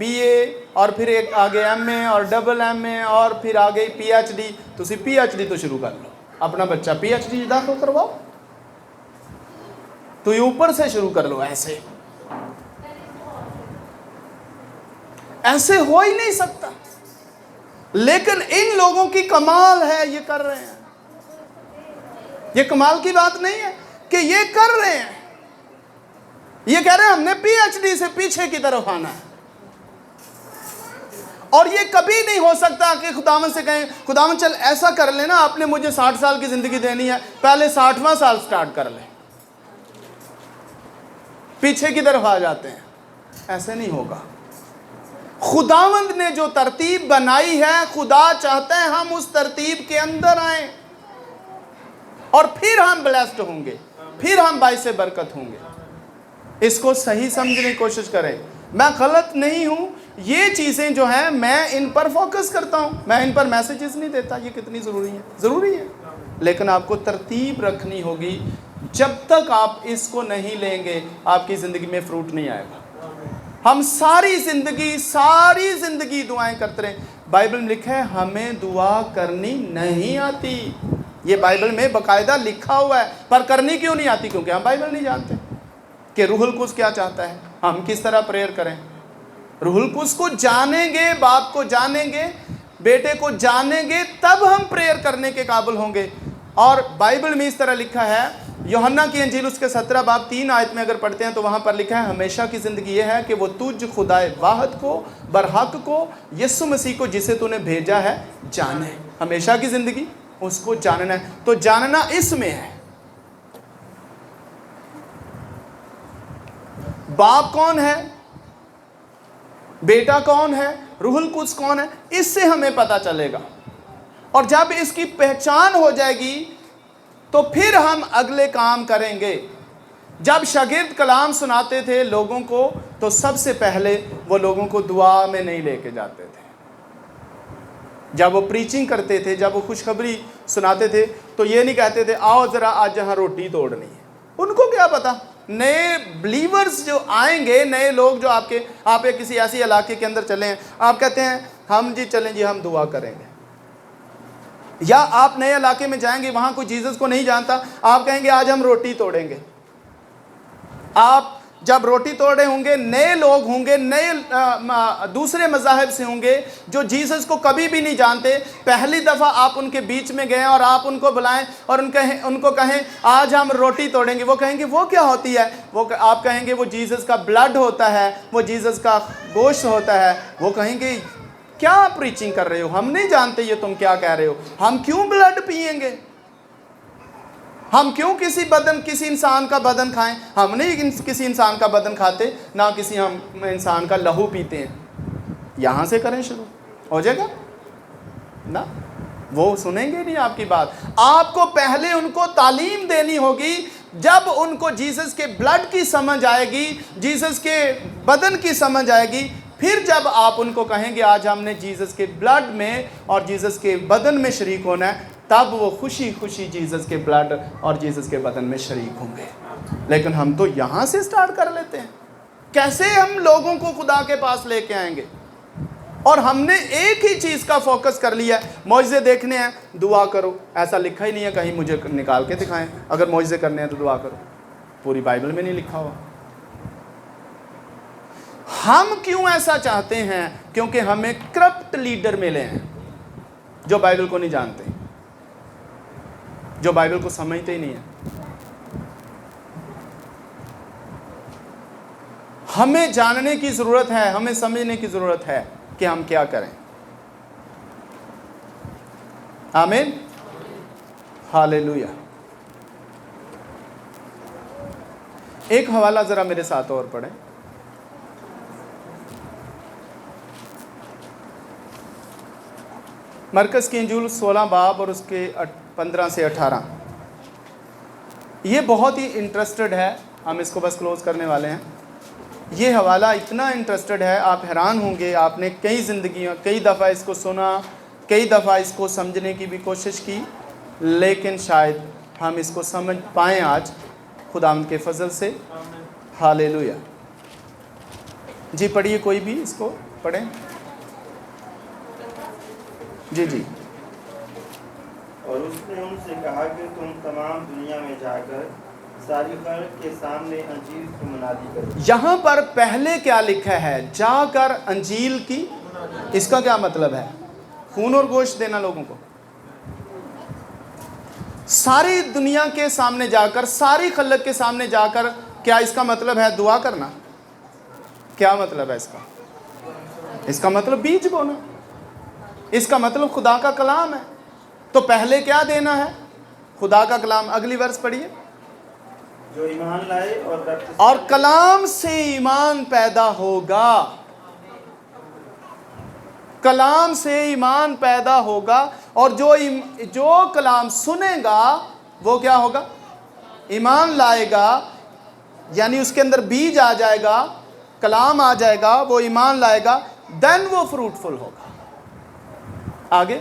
BA और फिर एक आगे MA और डबल MA और फिर आगे PhD। तुसी PhD तो शुरू कर लो, अपना बच्चा PhD दाखिल करवाओ, तो ये ऊपर से शुरू कर लो। ऐसे हो ही नहीं सकता। लेकिन इन लोगों की कमाल है, ये कर रहे हैं। ये कमाल की बात नहीं है कि ये कर रहे हैं। ये कह रहे हैं हमने PhD से पीछे की तरफ आना है। और ये कभी नहीं हो सकता कि खुदावन से कहें खुदावन चल ऐसा कर लेना, आपने मुझे 60 साल की जिंदगी देनी है, पहले 60वां साल स्टार्ट कर ले। पीछे की तरफ आ जाते हैं। ऐसे नहीं होगा। खुदावंद ने जो तरतीब बनाई है, खुदा चाहता है हम उस तरतीब के अंदर आए और फिर हम ब्लेस्ड होंगे, फिर हम बाइस से बरकत होंगे। इसको सही समझने की कोशिश करें। मैं गलत नहीं हूं, ये चीज़ें जो हैं मैं इन पर फोकस करता हूं, मैं इन पर मैसेजेस नहीं देता। ये कितनी ज़रूरी है, लेकिन आपको तरतीब रखनी होगी। जब तक आप इसको नहीं लेंगे आपकी ज़िंदगी में फ्रूट नहीं आएगा। हम सारी ज़िंदगी दुआएं करते रहे। बाइबल में लिखा है हमें दुआ करनी नहीं आती। ये बाइबल में बाकायदा लिखा हुआ है, पर करनी क्यों नहीं आती? क्योंकि हम बाइबल नहीं जानते कि रूहुल कुद्स क्या चाहता है। हम किस तरह प्रेयर करें? रूहुल कुद्स को जानेंगे, बाप को जानेंगे, बेटे को जानेंगे, तब हम प्रेयर करने के काबिल होंगे। और बाइबल में इस तरह लिखा है, यूहन्ना की अंजील उसके 17 बाब 3 आयत में अगर पढ़ते हैं तो वहाँ पर लिखा है हमेशा की ज़िंदगी ये है कि वो तुझ खुदाए वाहद को, बरहक को, यीशु मसीह को जिसे तूने भेजा है जाने। हमेशा की ज़िंदगी उसको जानना है। तो जानना इसमें है। बाप कौन है, बेटा कौन है, रूहुल कुद्स कौन है, इससे हमें पता चलेगा। और जब इसकी पहचान हो जाएगी तो फिर हम अगले काम करेंगे। जब शागिर्द कलाम सुनाते थे लोगों को तो सबसे पहले वो लोगों को दुआ में नहीं लेके जाते थे। जब वो प्रीचिंग करते थे, जब वो खुशखबरी सुनाते थे तो ये नहीं कहते थे आओ ज़रा आज यहाँ रोटी तोड़नी है। उनको क्या पता, नए बिलीवर्स जो आएंगे, नए लोग जो आप एक किसी ऐसी इलाके के अंदर चले हैं, आप कहते हैं हम जी चलें जी हम दुआ करेंगे। या आप नए इलाके में जाएंगे, वहाँ कोई जीसस को नहीं जानता, आप कहेंगे आज हम रोटी तोड़ेंगे। आप जब रोटी तोड़ रहे होंगे, नए लोग होंगे, नए दूसरे मज़ाहिब से होंगे जो जीसस को कभी भी नहीं जानते, पहली दफ़ा आप उनके बीच में गए और आप उनको बुलाएं और उनको कहें आज हम रोटी तोड़ेंगे। वो कहेंगे वो क्या होती है? आप कहेंगे वो जीसस का ब्लड होता है, वो जीसस का गोश्त होता है। वो कहेंगे क्या प्रीचिंग कर रहे हो, हम नहीं जानते ये तुम क्या कह रहे हो, हम क्यों ब्लड पिएंगे, हम क्यों किसी इंसान का बदन खाएं? हम नहीं किसी इंसान का बदन खाते, ना किसी हम इंसान का लहू पीते हैं। यहाँ से करें शुरू, हो जाएगा ना? वो सुनेंगे नहीं आपकी बात। आपको पहले उनको तालीम देनी होगी। जब उनको जीसस के ब्लड की समझ आएगी, जीसस के बदन की समझ आएगी, फिर जब आप उनको कहेंगे आज हमने जीसस के ब्लड में और जीसस के बदन में शरीक होना है, तब वो खुशी खुशी जीसस के ब्लड और जीसस के बदन में शरीक होंगे। लेकिन हम तो यहाँ से स्टार्ट कर लेते हैं। कैसे हम लोगों को खुदा के पास लेके आएंगे? और हमने एक ही चीज़ का फोकस कर लिया, मौजज़े देखने हैं, दुआ करो। ऐसा लिखा ही नहीं है कहीं, मुझे निकाल के दिखाएं। अगर मौजज़े करने हैं तो दुआ करो, पूरी बाइबल में नहीं लिखा हुआ। हम क्यों ऐसा चाहते हैं? क्योंकि हमें करप्ट लीडर मिले हैं जो बाइबल को नहीं जानते, जो बाइबल को समझते ही नहीं है। हमें जानने की ज़रूरत है, हमें समझने की ज़रूरत है कि हम क्या करें। आमीन, हालेलुया। एक हवाला ज़रा मेरे साथ और पढ़ें। मरकज़ की इंजील 16 बाब और उसके 15 से 18। ये बहुत ही इंटरेस्टेड है, हम इसको बस क्लोज करने वाले हैं। ये हवाला इतना इंटरेस्टेड है, आप हैरान होंगे। आपने कई ज़िंदगियाँ, कई दफ़ा इसको सुना, कई दफ़ा इसको समझने की भी कोशिश की, लेकिन शायद हम इसको समझ पाएँ आज खुदावंद के फजल से। हालेलुया। जी पढ़िए, कोई भी इसको पढ़ें। जी जी। और उसने उनसे कहा कि तुम तमाम दुनिया में जाकर सारी खल्क के सामने अंजील की मुनादी करो। यहाँ पर पहले क्या लिखा है? जाकर अंजील की। इसका क्या मतलब है? खून और गोश्त देना लोगों को। सारी दुनिया के सामने जाकर, सारी खल्क के सामने जाकर, क्या इसका मतलब है दुआ करना? क्या मतलब है इसका? इसका मतलब बीज बोना, इसका मतलब खुदा का कलाम है। तो पहले क्या देना है? खुदा का कलाम। अगली वर्ष पढ़िए। जो ईमान लाए और कलाम से ईमान पैदा होगा। कलाम से ईमान पैदा होगा। और जो कलाम सुनेगा वो क्या होगा? ईमान लाएगा, यानी उसके अंदर बीज आ जाएगा, कलाम आ जाएगा, वो ईमान लाएगा, देन वो फ्रूटफुल होगा। आगे,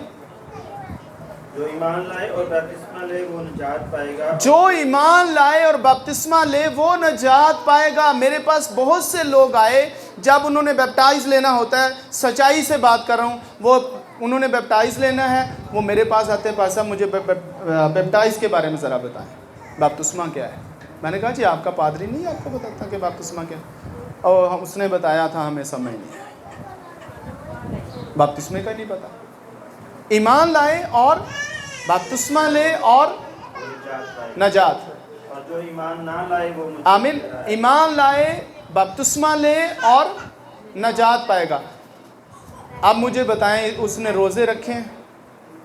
जो ईमान लाए और बपतिस्मा ले वो निजात पाएगा। जो ईमान लाए और बपतिस्मा ले वो निजात पाएगा। मेरे पास बहुत से लोग आए, जब उन्होंने बैप्टाइज लेना होता है, सच्चाई से बात कर रहा हूँ, वो उन्होंने बैप्टाइज लेना है, वो मेरे पास आते हैं, पासा मुझे बैप्टाइज के बारे में ज़रा बताएं, बपतिस्मा क्या है। मैंने कहा जी आपका पादरी नहीं आपको बताता कि बपतिस्मा क्या है? और उसने बताया था हमें समय नहीं है, बपतिस्मे का नहीं पता। ईमान लाए और बपतिस्मा ले और नजात। और जो ईमान ना लाए वो मुझे आमीन। ईमान लाए, बपतिस्मा ले और नजात पाएगा। अब मुझे बताएं, उसने रोज़े रखे हैं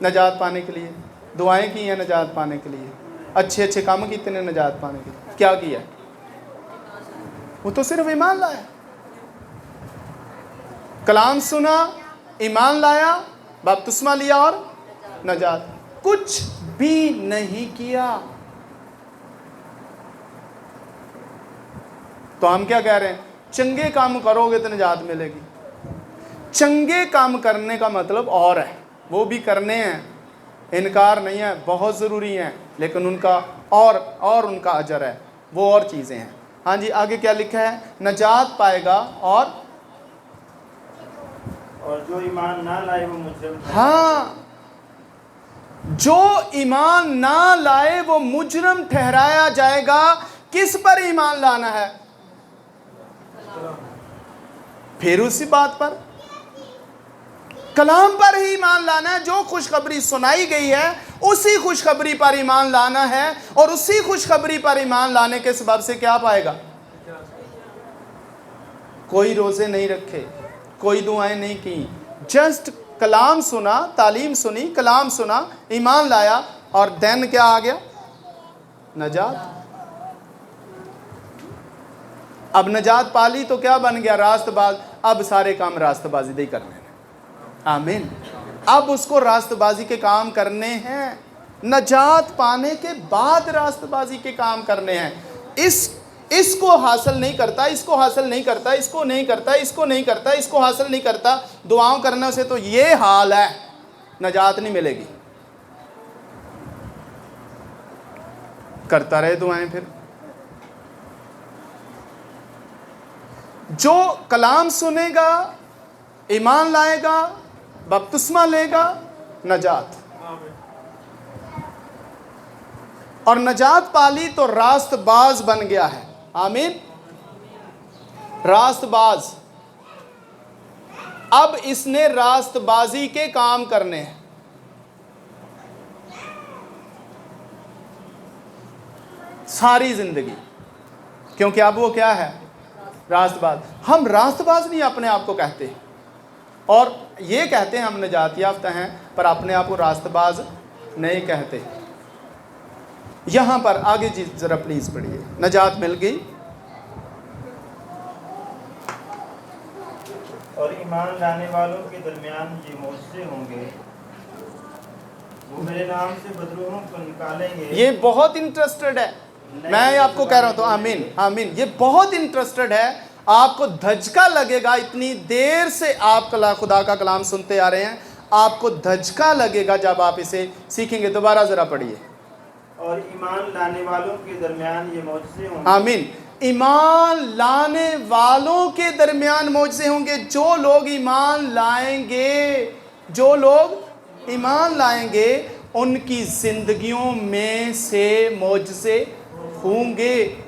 नजात पाने के लिए, दुआएं की हैं नजात पाने के लिए, अच्छे अच्छे काम किए ने नजात पाने के लिए, क्या किया? वो तो सिर्फ ईमान लाया, कलाम सुना, ईमान लाया, बपतिस्मा लिया और नजात, कुछ भी नहीं किया। तो हम क्या कह रहे हैं? चंगे काम करोगे तो नजात मिलेगी। चंगे काम करने का मतलब और है, वो भी करने हैं, इनकार नहीं है, बहुत ज़रूरी हैं, लेकिन उनका और उनका अजर है, वो और चीज़ें हैं। हाँ जी, आगे क्या लिखा है? नजात पाएगा और जो ईमान ना लाए वो मुजरिम। हाँ, जो ईमान ना लाए वो मुजरम ठहराया जाएगा। किस पर ईमान लाना है? फिर उसी बात पर, कलाम पर ही ईमान लाना है। जो खुशखबरी सुनाई गई है उसी खुशखबरी पर ईमान लाना है, और उसी खुशखबरी पर ईमान लाने के सबब से क्या पाएगा? कोई रोजे नहीं रखे, कोई दुआएं नहीं की, जस्ट कलाम सुना, तालीम सुनी, कलाम सुना, ईमान लाया, और देन क्या आ गया? नजात। अब नजात पाली तो क्या बन गया? रास्तबाज। अब सारे काम रास्तबाजी दे करने हैं। आमीन। अब उसको रास्तबाजी के काम करने हैं, नजात पाने के बाद रास्तबाजी के काम करने हैं। इसको हासिल नहीं करता, इसको हासिल नहीं करता, इसको नहीं करता, इसको नहीं करता, इसको हासिल नहीं करता, दुआओं करने से तो ये हाल है, नजात नहीं मिलेगी। करता रहे दुआएं। फिर जो कलाम सुनेगा, ईमान लाएगा, बपतिस्मा लेगा, नजात। और नजात पाली तो रास्तबाज बन गया है। आमीन। रास्तबाज। अब इसने रास्तबाजी के काम करने हैं। सारी जिंदगी, क्योंकि अब वो क्या है? रास्तबाज। हम रास्तबाज नहीं अपने आप को कहते, और ये कहते हैं हम नजात याफ्ता हैं, पर अपने आप को रास्तबाज नहीं कहते। यहां पर आगे जी जरा प्लीज पढ़िए। नजात मिल गई और ईमान लाने वालों के दरमियान ये मोजज़े होंगे, वो मेरे नाम से बदरूहों को निकालेंगे। ये बहुत इंटरेस्टेड है, मैं आपको कह रहा हूं। तो आमीन, आमीन। ये बहुत इंटरेस्टेड है। आपको धचका लगेगा, इतनी देर से आप खुदा का कलाम सुनते आ रहे हैं, आपको धचका लगेगा जब आप इसे सीखेंगे। दोबारा जरा पढ़िए। और ईमान लाने वालों के दरमियान ये मोजज़े होंगे। आमीन। ईमान लाने वालों के दरमियान मोजज़े होंगे। जो लोग ईमान लाएंगे, जो लोग ईमान लाएंगे, उनकी जिंदगियों में से मोजज़े होंगे।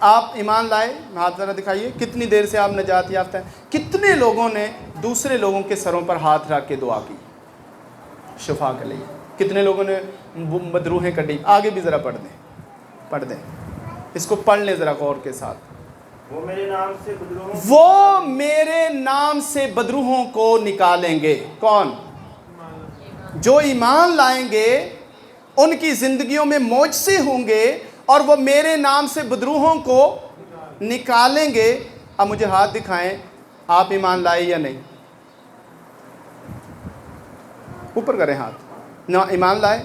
आप ईमान लाए, हाथ जरा दिखाइए। कितनी देर से आप नजात याफ्ता हैं? कितने लोगों ने दूसरे लोगों के सरों पर हाथ रख के दुआ की शिफा के लिए? कितने लोगों ने बदरूहें कटी? आगे भी ज़रा पढ़ दें, इसको पढ़ लें ज़रा गौर के साथ। वो मेरे नाम से बदरूहों को निकालेंगे। कौन? जो ईमान लाएंगे, उनकी ज़िंदगियों में मोजज़े होंगे, और वो मेरे नाम से बदरूहों को निकालेंगे। अब मुझे हाथ दिखाएं, आप ईमान लाए या नहीं? ऊपर करें हाथ। ना ईमान लाए?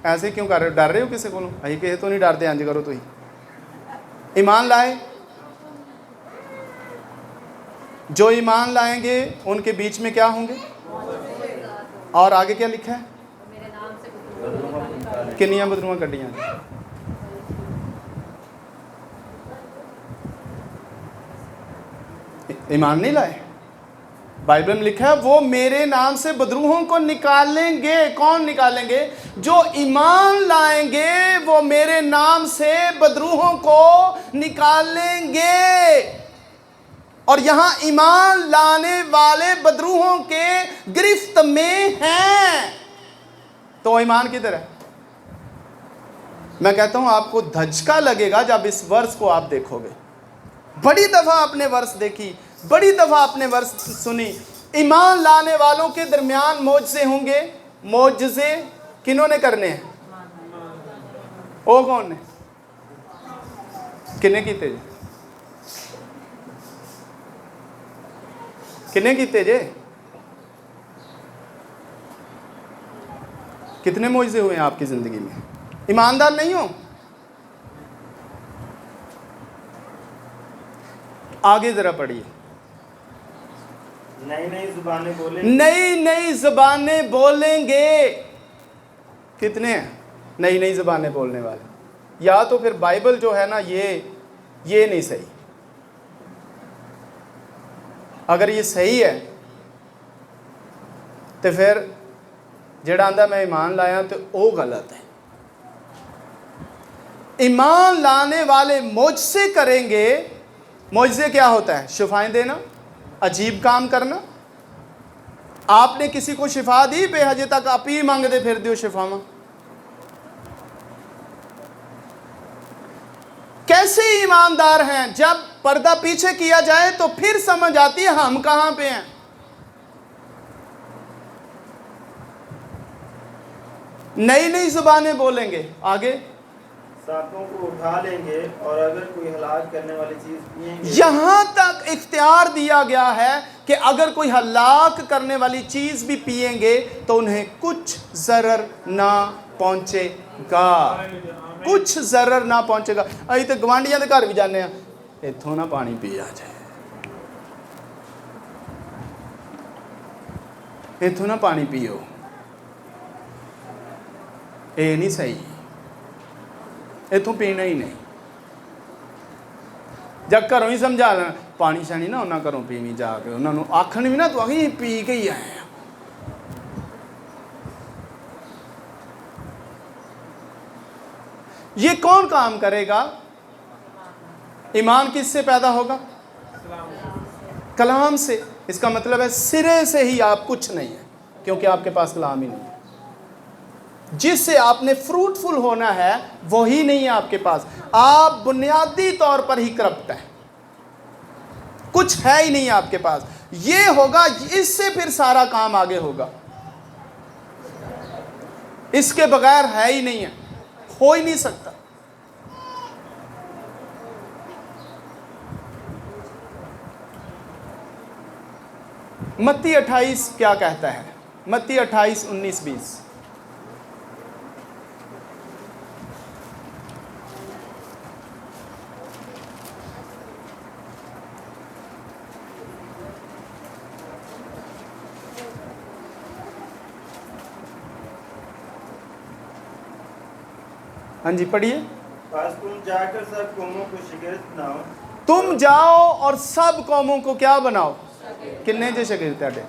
ऐसे क्यों कर रहे हो? डर रहे हो किसी को? अही कहे तो नहीं डरते, अंज करो तो ही। ईमान लाए, जो ईमान लाएंगे उनके बीच में क्या होंगे? और आगे क्या लिखा है? किन्निया बदरूआ कड्डियां? ईमान नहीं लाए। बाइबल में लिखा है वो मेरे नाम से बदरूहों को निकालेंगे। कौन निकालेंगे? जो ईमान लाएंगे वो मेरे नाम से बदरूहों को निकालेंगे। और यहां ईमान लाने वाले बदरूहों के गिरफ्त में हैं। तो ईमान किधर है? मैं कहता हूं आपको धचका लगेगा जब इस वर्ष को आप देखोगे। बड़ी दफा आपने वर्ष देखी, बड़ी दफा आपने वर्ष सुनी। ईमान लाने वालों के दरमियान मौजज़े होंगे। मौजज़े किन्होंने करने हैं? ओ कौन ने? किन्ने कीते जे? किन्ने कीते जे? कितने मौजज़े हुए हैं आपकी ज़िंदगी में? ईमानदार नहीं हो? आगे ज़रा पढ़िए। नई नई ज़ुबानें बोले, नई नई ज़ुबानें बोलेंगे। कितने हैं नई नई ज़ुबानें बोलने वाले? या तो फिर बाइबल जो है ना ये नहीं सही। अगर ये सही है तो फिर जेड़ा आंदा मैं ईमान लाया तो वो गलत है। ईमान लाने वाले मौजज़े करेंगे। मौजज़े क्या होता है? शिफाएं देना, अजीब काम करना। आपने किसी को शिफा दी पे हजे तक आप ही मांगते फिर दियो शिफावा। कैसे ईमानदार हैं? जब पर्दा पीछे किया जाए तो फिर समझ आती है हम कहां पे हैं। नई नई जुबानें बोलेंगे। आगे, सांपों को उठा लेंगे और अगर कोई हलाक करने वाली चीज पिएंगे। यहां तक इख्तियार दिया गया है कि अगर कोई हलाक करने वाली चीज भी पिएंगे तो उन्हें कुछ जरर ना पहुंचेगा। कुछ जरर ना पहुंचेगा। अभी तो गवांढियां के घर भी जाने इथों ना पानी पी आ जाए, इथों ना पानी पियो, ये नहीं सही, इथों पीना ही नहीं। जब घरों ही समझा लेना पानी शानी ना उन्होंने घरों पीवी जाके, उन्होंने आखन भी ना तू आखी पी के ही आए। ये कौन काम करेगा? ईमान किससे पैदा होगा? कलाम से। इसका मतलब है सिरे से ही आप कुछ नहीं है, क्योंकि आपके पास कलाम ही नहीं है। जिससे आपने फ्रूटफुल होना है वही नहीं है आपके पास। आप बुनियादी तौर पर ही करप्ट है, कुछ है ही नहीं आपके पास। ये होगा, इससे फिर सारा काम आगे होगा। इसके बगैर है ही नहीं है, हो ही नहीं सकता। मत्ती 28 क्या कहता है? मत्ती 28, 19, 20। हाँ जी पढ़िए। बस तुम जाकर सब कौमों को शागिर्द बनाओ। तुम जाओ और सब कौमों को क्या बनाओ? किन्ने जे शागिर्द तेरे?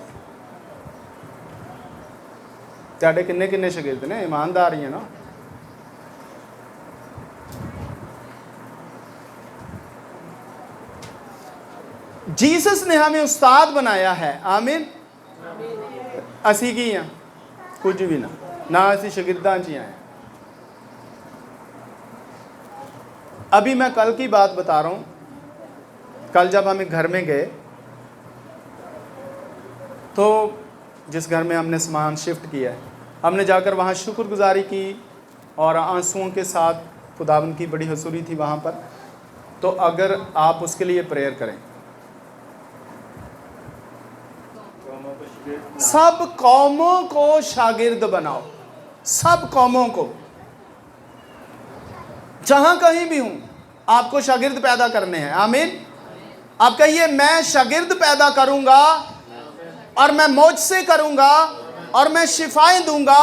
तेरे किन्ने किन्ने शागिर्द ने? ईमानदार ही है ना। जीसस ने हमें उस्ताद बनाया है। आमीन। असी की हैं कुछ भी ना असी शागिर्दां च हैं। अभी मैं कल की बात बता रहा हूँ। कल जब हमें घर में गए तो जिस घर में हमने सामान शिफ्ट किया है, हमने जाकर वहाँ शुक्रगुजारी की और आंसुओं के साथ खुदावंद की बड़ी हसूरी थी वहाँ पर। तो अगर आप उसके लिए प्रेयर करें, सब कौमों को शागिर्द बनाओ। सब कौमों को, जहां कहीं भी हूं, आपको शागिर्द पैदा करने हैं। आमीन। आप कहिए मैं शागिर्द पैदा करूंगा और मैं मौजज़े करूंगा और मैं शिफाएं दूंगा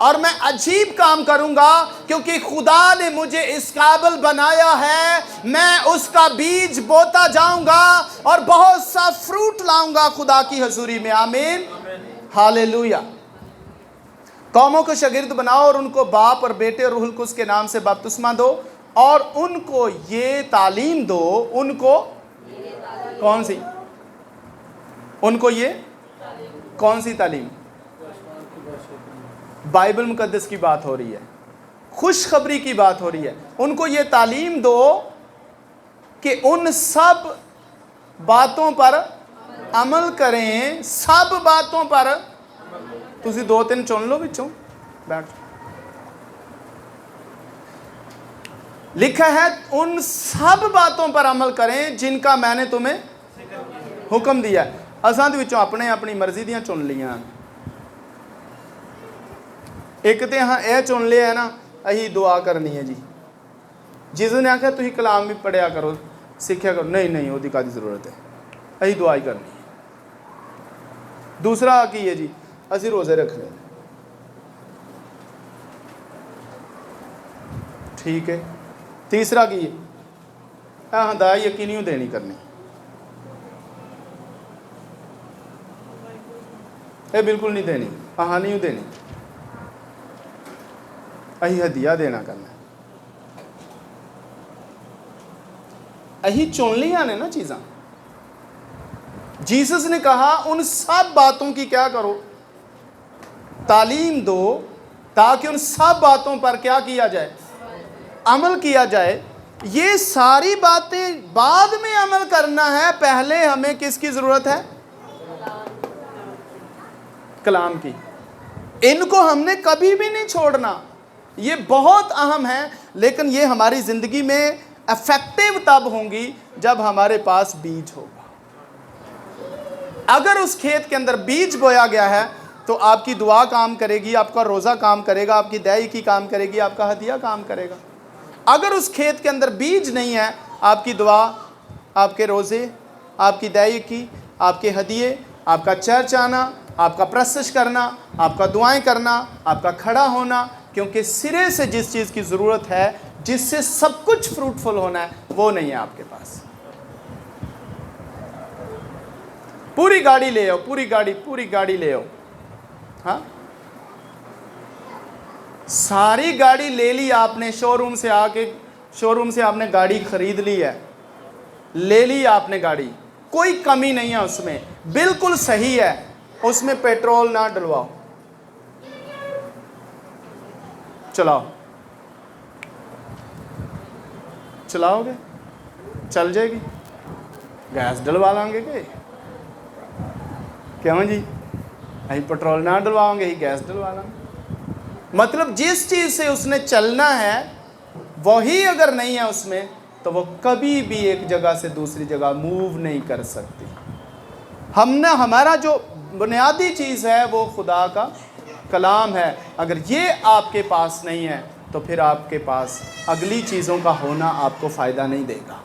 और मैं अजीब काम करूंगा, क्योंकि खुदा ने मुझे इस काबिल बनाया है। मैं उसका बीज बोता जाऊंगा और बहुत सा फ्रूट लाऊंगा खुदा की हजूरी में। आमीन, हालेलुया। कौमों को शागिर्द बनाओ और उनको बाप और बेटे और रूहुल कुद्स के नाम से बपतिस्मा दो और उनको ये तालीम दो। उनको कौन सी? उनको ये कौन सी तालीम? बाइबल मुकद्दस की बात हो रही है, खुशखबरी की बात हो रही है। उनको ये तालीम दो कि उन सब बातों पर अमल करें। सब बातों पर तुसी 2-3 चुन लो विचों, बैठ। लिखा है उन सब बातों पर अमल करें जिनका मैंने तुम्हें हुक्म दिया। असां दे विचों अपने अपनी मर्जी दियां चुन लियां। एक तो हाँ यह चुन लिया है ना, अही दुआ करनी है जी। जिसने आख्या तुम कलाम भी पढ़िया करो, सीखिया करो, नहीं नहीं वो कादी जरूरत है, अही दुआ ही करनी है। दूसरा की है जी, असी रोज़े रखने, ठीक है। तीसरा की है हदायत यकीनी देनी करनी, ये बिल्कुल नहीं देनी, हाँ नहीं देनी, अही हदिया देना करना। अही चुन लिया ने ना चीज़ां। जीसस ने कहा उन सब बातों की क्या करो, तालीम दो, ताकि उन सब बातों पर क्या किया जाए, अमल किया जाए। ये सारी बातें बाद में अमल करना है, पहले हमें किसकी ज़रूरत है? कलाम की। इनको हमने कभी भी नहीं छोड़ना, ये बहुत अहम है। लेकिन ये हमारी ज़िंदगी में इफेक्टिव तब होंगी जब हमारे पास बीज होगा। अगर उस खेत के अंदर बीज बोया गया है तो आपकी दुआ काम करेगी, आपका रोज़ा काम करेगा, आपकी दया की काम करेगी, आपका हदिया काम करेगा। अगर उस खेत के अंदर बीज नहीं है, आपकी दुआ, आपके रोज़े, आपकी दया की, आपके हदिये, आपका चर्च आना, आपका प्रस्तुत करना, आपका दुआएं करना, आपका खड़ा होना, क्योंकि सिरे से जिस चीज़ की ज़रूरत है, जिससे सब कुछ फ्रूटफुल होना है, वो नहीं है आपके पास। पूरी गाड़ी ले आओ, पूरी गाड़ी ले आओ, हाँ सारी गाड़ी ले ली आपने, शोरूम से आपने गाड़ी खरीद ली है, ले ली आपने गाड़ी, कोई कमी नहीं है उसमें, बिल्कुल सही है, उसमें पेट्रोल ना डलवाओ, चलाओगे, चल जाएगी, गैस डलवा लांगे के क्यों जी, अभी पेट्रोल ना डलवाओगे, ही गैस डलवा लांगे। मतलब जिस चीज़ से उसने चलना है वही अगर नहीं है उसमें, तो वो कभी भी एक जगह से दूसरी जगह मूव नहीं कर सकती। हमारा जो बुनियादी चीज़ है वो खुदा का कलाम है। अगर ये आपके पास नहीं है तो फिर आपके पास अगली चीज़ों का होना आपको फ़ायदा नहीं देगा।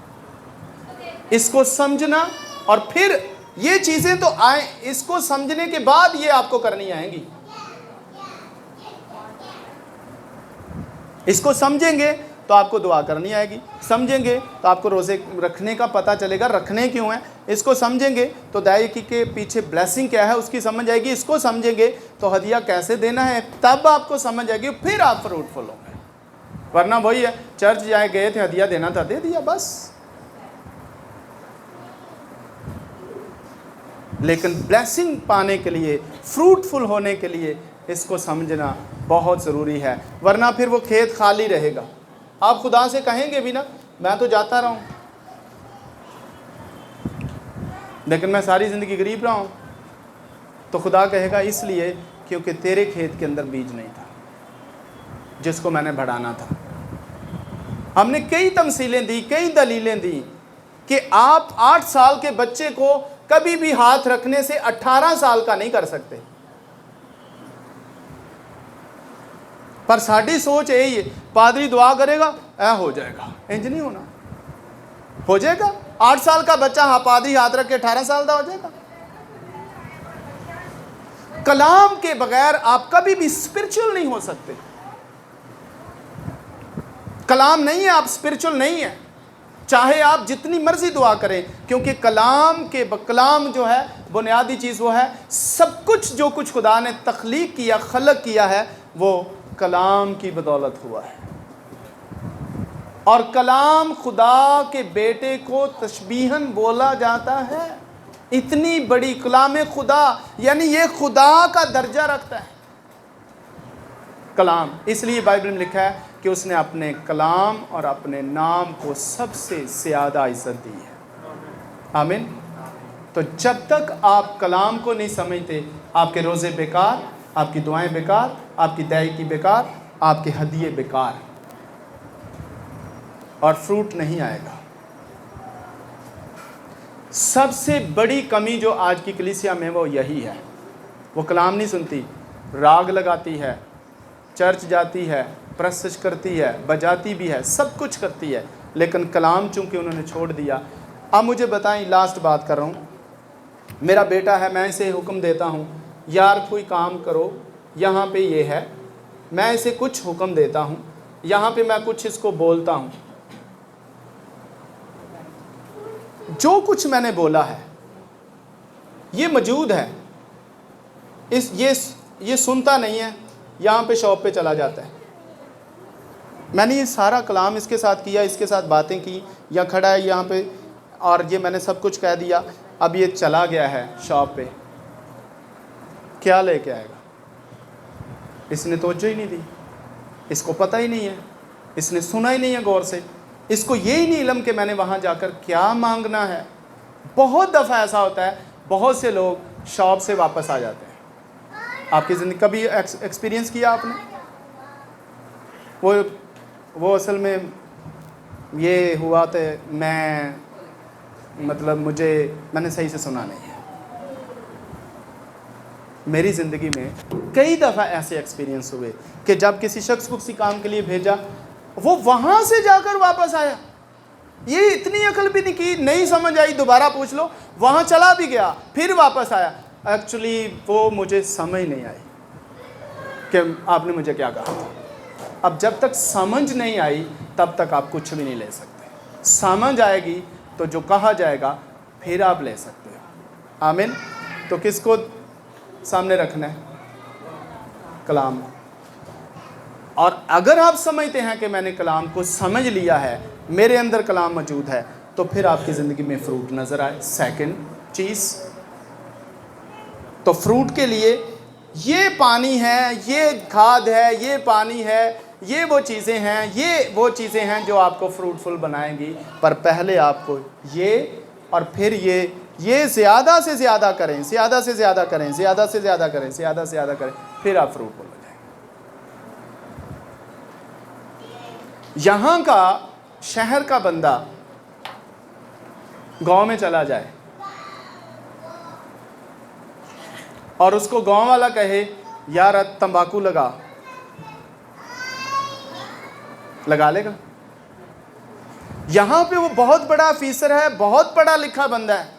इसको समझना, और फिर ये चीज़ें तो आए, इसको समझने के बाद ये आपको करनी आएंगी। इसको समझेंगे तो आपको दुआ करनी आएगी, समझेंगे तो आपको रोज़े रखने का पता चलेगा, रखने क्यों है। इसको समझेंगे तो दायकी के पीछे ब्लेसिंग क्या है उसकी समझ आएगी। इसको समझेंगे तो हदिया कैसे देना है, तब आपको समझ आएगी, फिर आप फ्रूटफुल होंगे। वरना वही है, चर्च जाए गए थे, हदिया देना था, दे दिया बस। लेकिन ब्लेसिंग पाने के लिए, फ्रूटफुल होने के लिए इसको समझना बहुत ज़रूरी है, वरना फिर वो खेत खाली रहेगा। आप खुदा से कहेंगे भी ना, मैं तो जाता रहा हूँ, लेकिन मैं सारी ज़िंदगी गरीब रहा हूँ, तो खुदा कहेगा इसलिए क्योंकि तेरे खेत के अंदर बीज नहीं था जिसको मैंने बढ़ाना था। हमने कई तमसीलें दी, कई दलीलें दी कि आप 8 साल के बच्चे को कभी भी हाथ रखने से 18 साल का नहीं कर सकते, पर साड़ी सोच यही है, पादरी दुआ करेगा ऐ हो जाएगा, इंज नहीं होना, हो जाएगा। 8 साल का बच्चा हाँ पादरी हाथ रख के 18 साल का हो जाएगा। कलाम के बगैर आप कभी भी स्पिरिचुअल नहीं हो सकते। कलाम नहीं है, आप स्पिरिचुअल नहीं है, चाहे आप जितनी मर्जी दुआ करें, क्योंकि कलाम जो है बुनियादी चीज़ वो है, सब कुछ जो कुछ खुदा ने तख्लीक किया, खलक किया है, वो कलाम की बदौलत हुआ है। और कलाम खुदा के बेटे को तशबीहन बोला जाता है। इतनी बड़ी कलाम खुदा, यानी ये खुदा का दर्जा रखता है कलाम। इसलिए बाइबल में लिखा है कि उसने अपने कलाम और अपने नाम को सबसे ज़्यादा इज्जत दी है। आमीन। तो जब तक आप कलाम को नहीं समझते, आपके रोज़े बेकार, आपकी दुआएं बेकार, आपकी दायकी बेकार, आपके हदिये बेकार, और फ्रूट नहीं आएगा। सबसे बड़ी कमी जो आज की कलीसिया में वो यही है, वो कलाम नहीं सुनती, राग लगाती है, चर्च जाती है, प्रस्तुत करती है, बजाती भी है, सब कुछ करती है, लेकिन कलाम चूंकि उन्होंने छोड़ दिया। अब मुझे बताएं, लास्ट बात कर रहा हूँ, मेरा बेटा है, मैं इसे हुक्म देता हूँ यार कोई काम करो, यहाँ पे ये है, मैं इसे कुछ हुक्म देता हूँ, यहाँ पे मैं कुछ इसको बोलता हूँ, जो कुछ मैंने बोला है ये मौजूद है, ये सुनता नहीं है, यहाँ पे शॉप पे चला जाता है। मैंने ये सारा कलाम इसके साथ किया, इसके साथ बातें की, या खड़ा है यहाँ पे और ये मैंने सब कुछ कह दिया, अब ये चला गया है शॉप पे, क्या लेके आएगा? इसने तवज्जो ही नहीं दी, इसको पता ही नहीं है, इसने सुना ही नहीं है गौर से, इसको ये ही नहीं इल्म कि मैंने वहाँ जाकर क्या मांगना है। बहुत दफ़ा ऐसा होता है, बहुत से लोग शॉप से वापस आ जाते हैं। आपकी ज़िंदगी कभी एक्सपीरियंस किया आपने? वो असल में ये हुआ था, मैंने सही से सुना नहीं है। मेरी ज़िंदगी में कई दफ़ा ऐसे एक्सपीरियंस हुए कि जब किसी शख्स को किसी काम के लिए भेजा, वो वहाँ से जाकर वापस आया, ये इतनी अकल भी नहीं की, नहीं समझ आई, दोबारा पूछ लो, वहाँ चला भी गया, फिर वापस आया। एक्चुअली वो मुझे समझ नहीं आई कि आपने मुझे क्या कहा था। अब जब तक समझ नहीं आई तब तक आप कुछ भी नहीं ले सकते। समझ आएगी तो जो कहा जाएगा फिर आप ले सकते हो। आमीन। तो किसको सामने रखना है? कलाम। और अगर आप समझते हैं कि मैंने कलाम को समझ लिया है, मेरे अंदर कलाम मौजूद है, तो फिर आपकी ज़िंदगी में फ्रूट नज़र आए। सेकंड चीज़, तो फ्रूट के लिए ये पानी है, ये खाद है, ये पानी है, ये वो चीज़ें हैं, ये वो चीज़ें हैं जो आपको फ्रूटफुल बनाएंगी। पर पहले आपको ये और फिर ये ज़्यादा से ज़्यादा करें, ज़्यादा से ज़्यादा करें, ज़्यादा से ज़्यादा करें, ज़्यादा से ज़्यादा करें, फिर आप फ्रूटफुल हो जाएंगे। यहाँ का शहर का बंदा गांव में चला जाए और उसको गांव वाला कहे यार तंबाकू लगा लेगा? यहाँ पे वो बहुत बड़ा ऑफिसर है, बहुत पढ़ा लिखा बंदा है,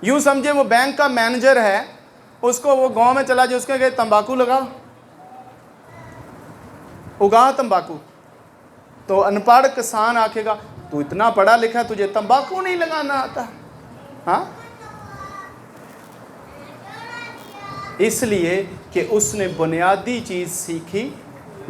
यूँ समझे वो बैंक का मैनेजर है, उसको वो गांव में चला जाए, उसके कहे तंबाकू उगा तंबाकू, तो अनपढ़ किसान आखेगा तू इतना पढ़ा लिखा, तुझे तंबाकू नहीं लगाना आता? हाँ, इसलिए कि उसने बुनियादी चीज़ सीखी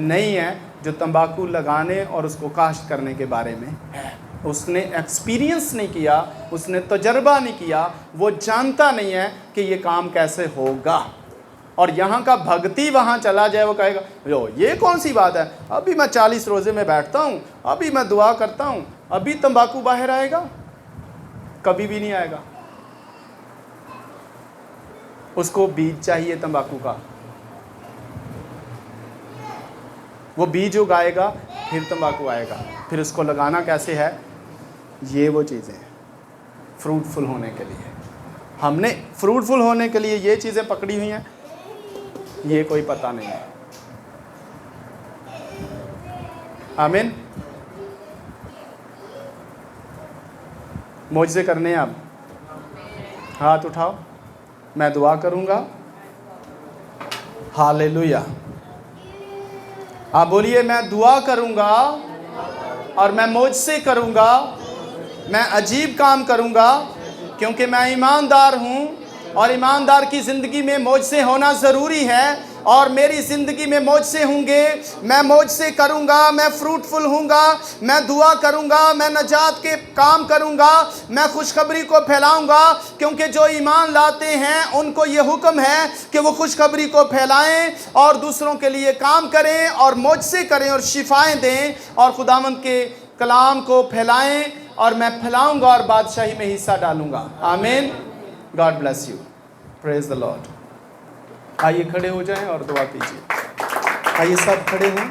नहीं है जो तंबाकू लगाने और उसको काश्त करने के बारे में है। उसने एक्सपीरियंस नहीं किया, उसने तजर्बा नहीं किया, वो जानता नहीं है कि ये काम कैसे होगा। और यहाँ का भक्ति वहाँ चला जाए, वो कहेगा लो ये कौन सी बात है, अभी मैं 40 रोज़े में बैठता हूँ, अभी मैं दुआ करता हूँ, अभी तंबाकू बाहर आएगा? कभी भी नहीं आएगा। उसको बीज चाहिए तंबाकू का, वो बीज उगाएगा फिर तंबाकू आएगा। फिर उसको लगाना कैसे है? ये वो चीज़ें हैं फ्रूटफुल होने के लिए। हमने फ्रूटफुल होने के लिए ये चीज़ें पकड़ी हुई हैं, ये कोई पता नहीं है। आमीन। मुझसे करने हैं आप, हाथ उठाओ, मैं दुआ करूँगा। हालेलुया। आप बोलिए मैं दुआ करूँगा और मैं मुझसे करूँगा, मैं अजीब काम करूँगा, क्योंकि मैं ईमानदार हूँ और ईमानदार की ज़िंदगी में मुझसे होना ज़रूरी है। और मेरी ज़िंदगी में मौज से होंगे, मैं मौज से करूँगा, मैं फ्रूटफुल हूँगा, मैं दुआ करूँगा, मैं नजात के काम करूँगा, मैं खुशखबरी को फैलाऊँगा। क्योंकि जो ईमान लाते हैं उनको ये हुक्म है कि वो खुशखबरी को फैलाएं और दूसरों के लिए काम करें और मौज से करें और शिफाएं दें और खुदावंद के कलाम को फैलाएं। और मैं फैलाऊँगा और बादशाही में हिस्सा डालूँगा। आमीन। God bless you. Praise the Lord. आइए खड़े हो जाएं और दुआ कीजिए। आइए सब खड़े हों।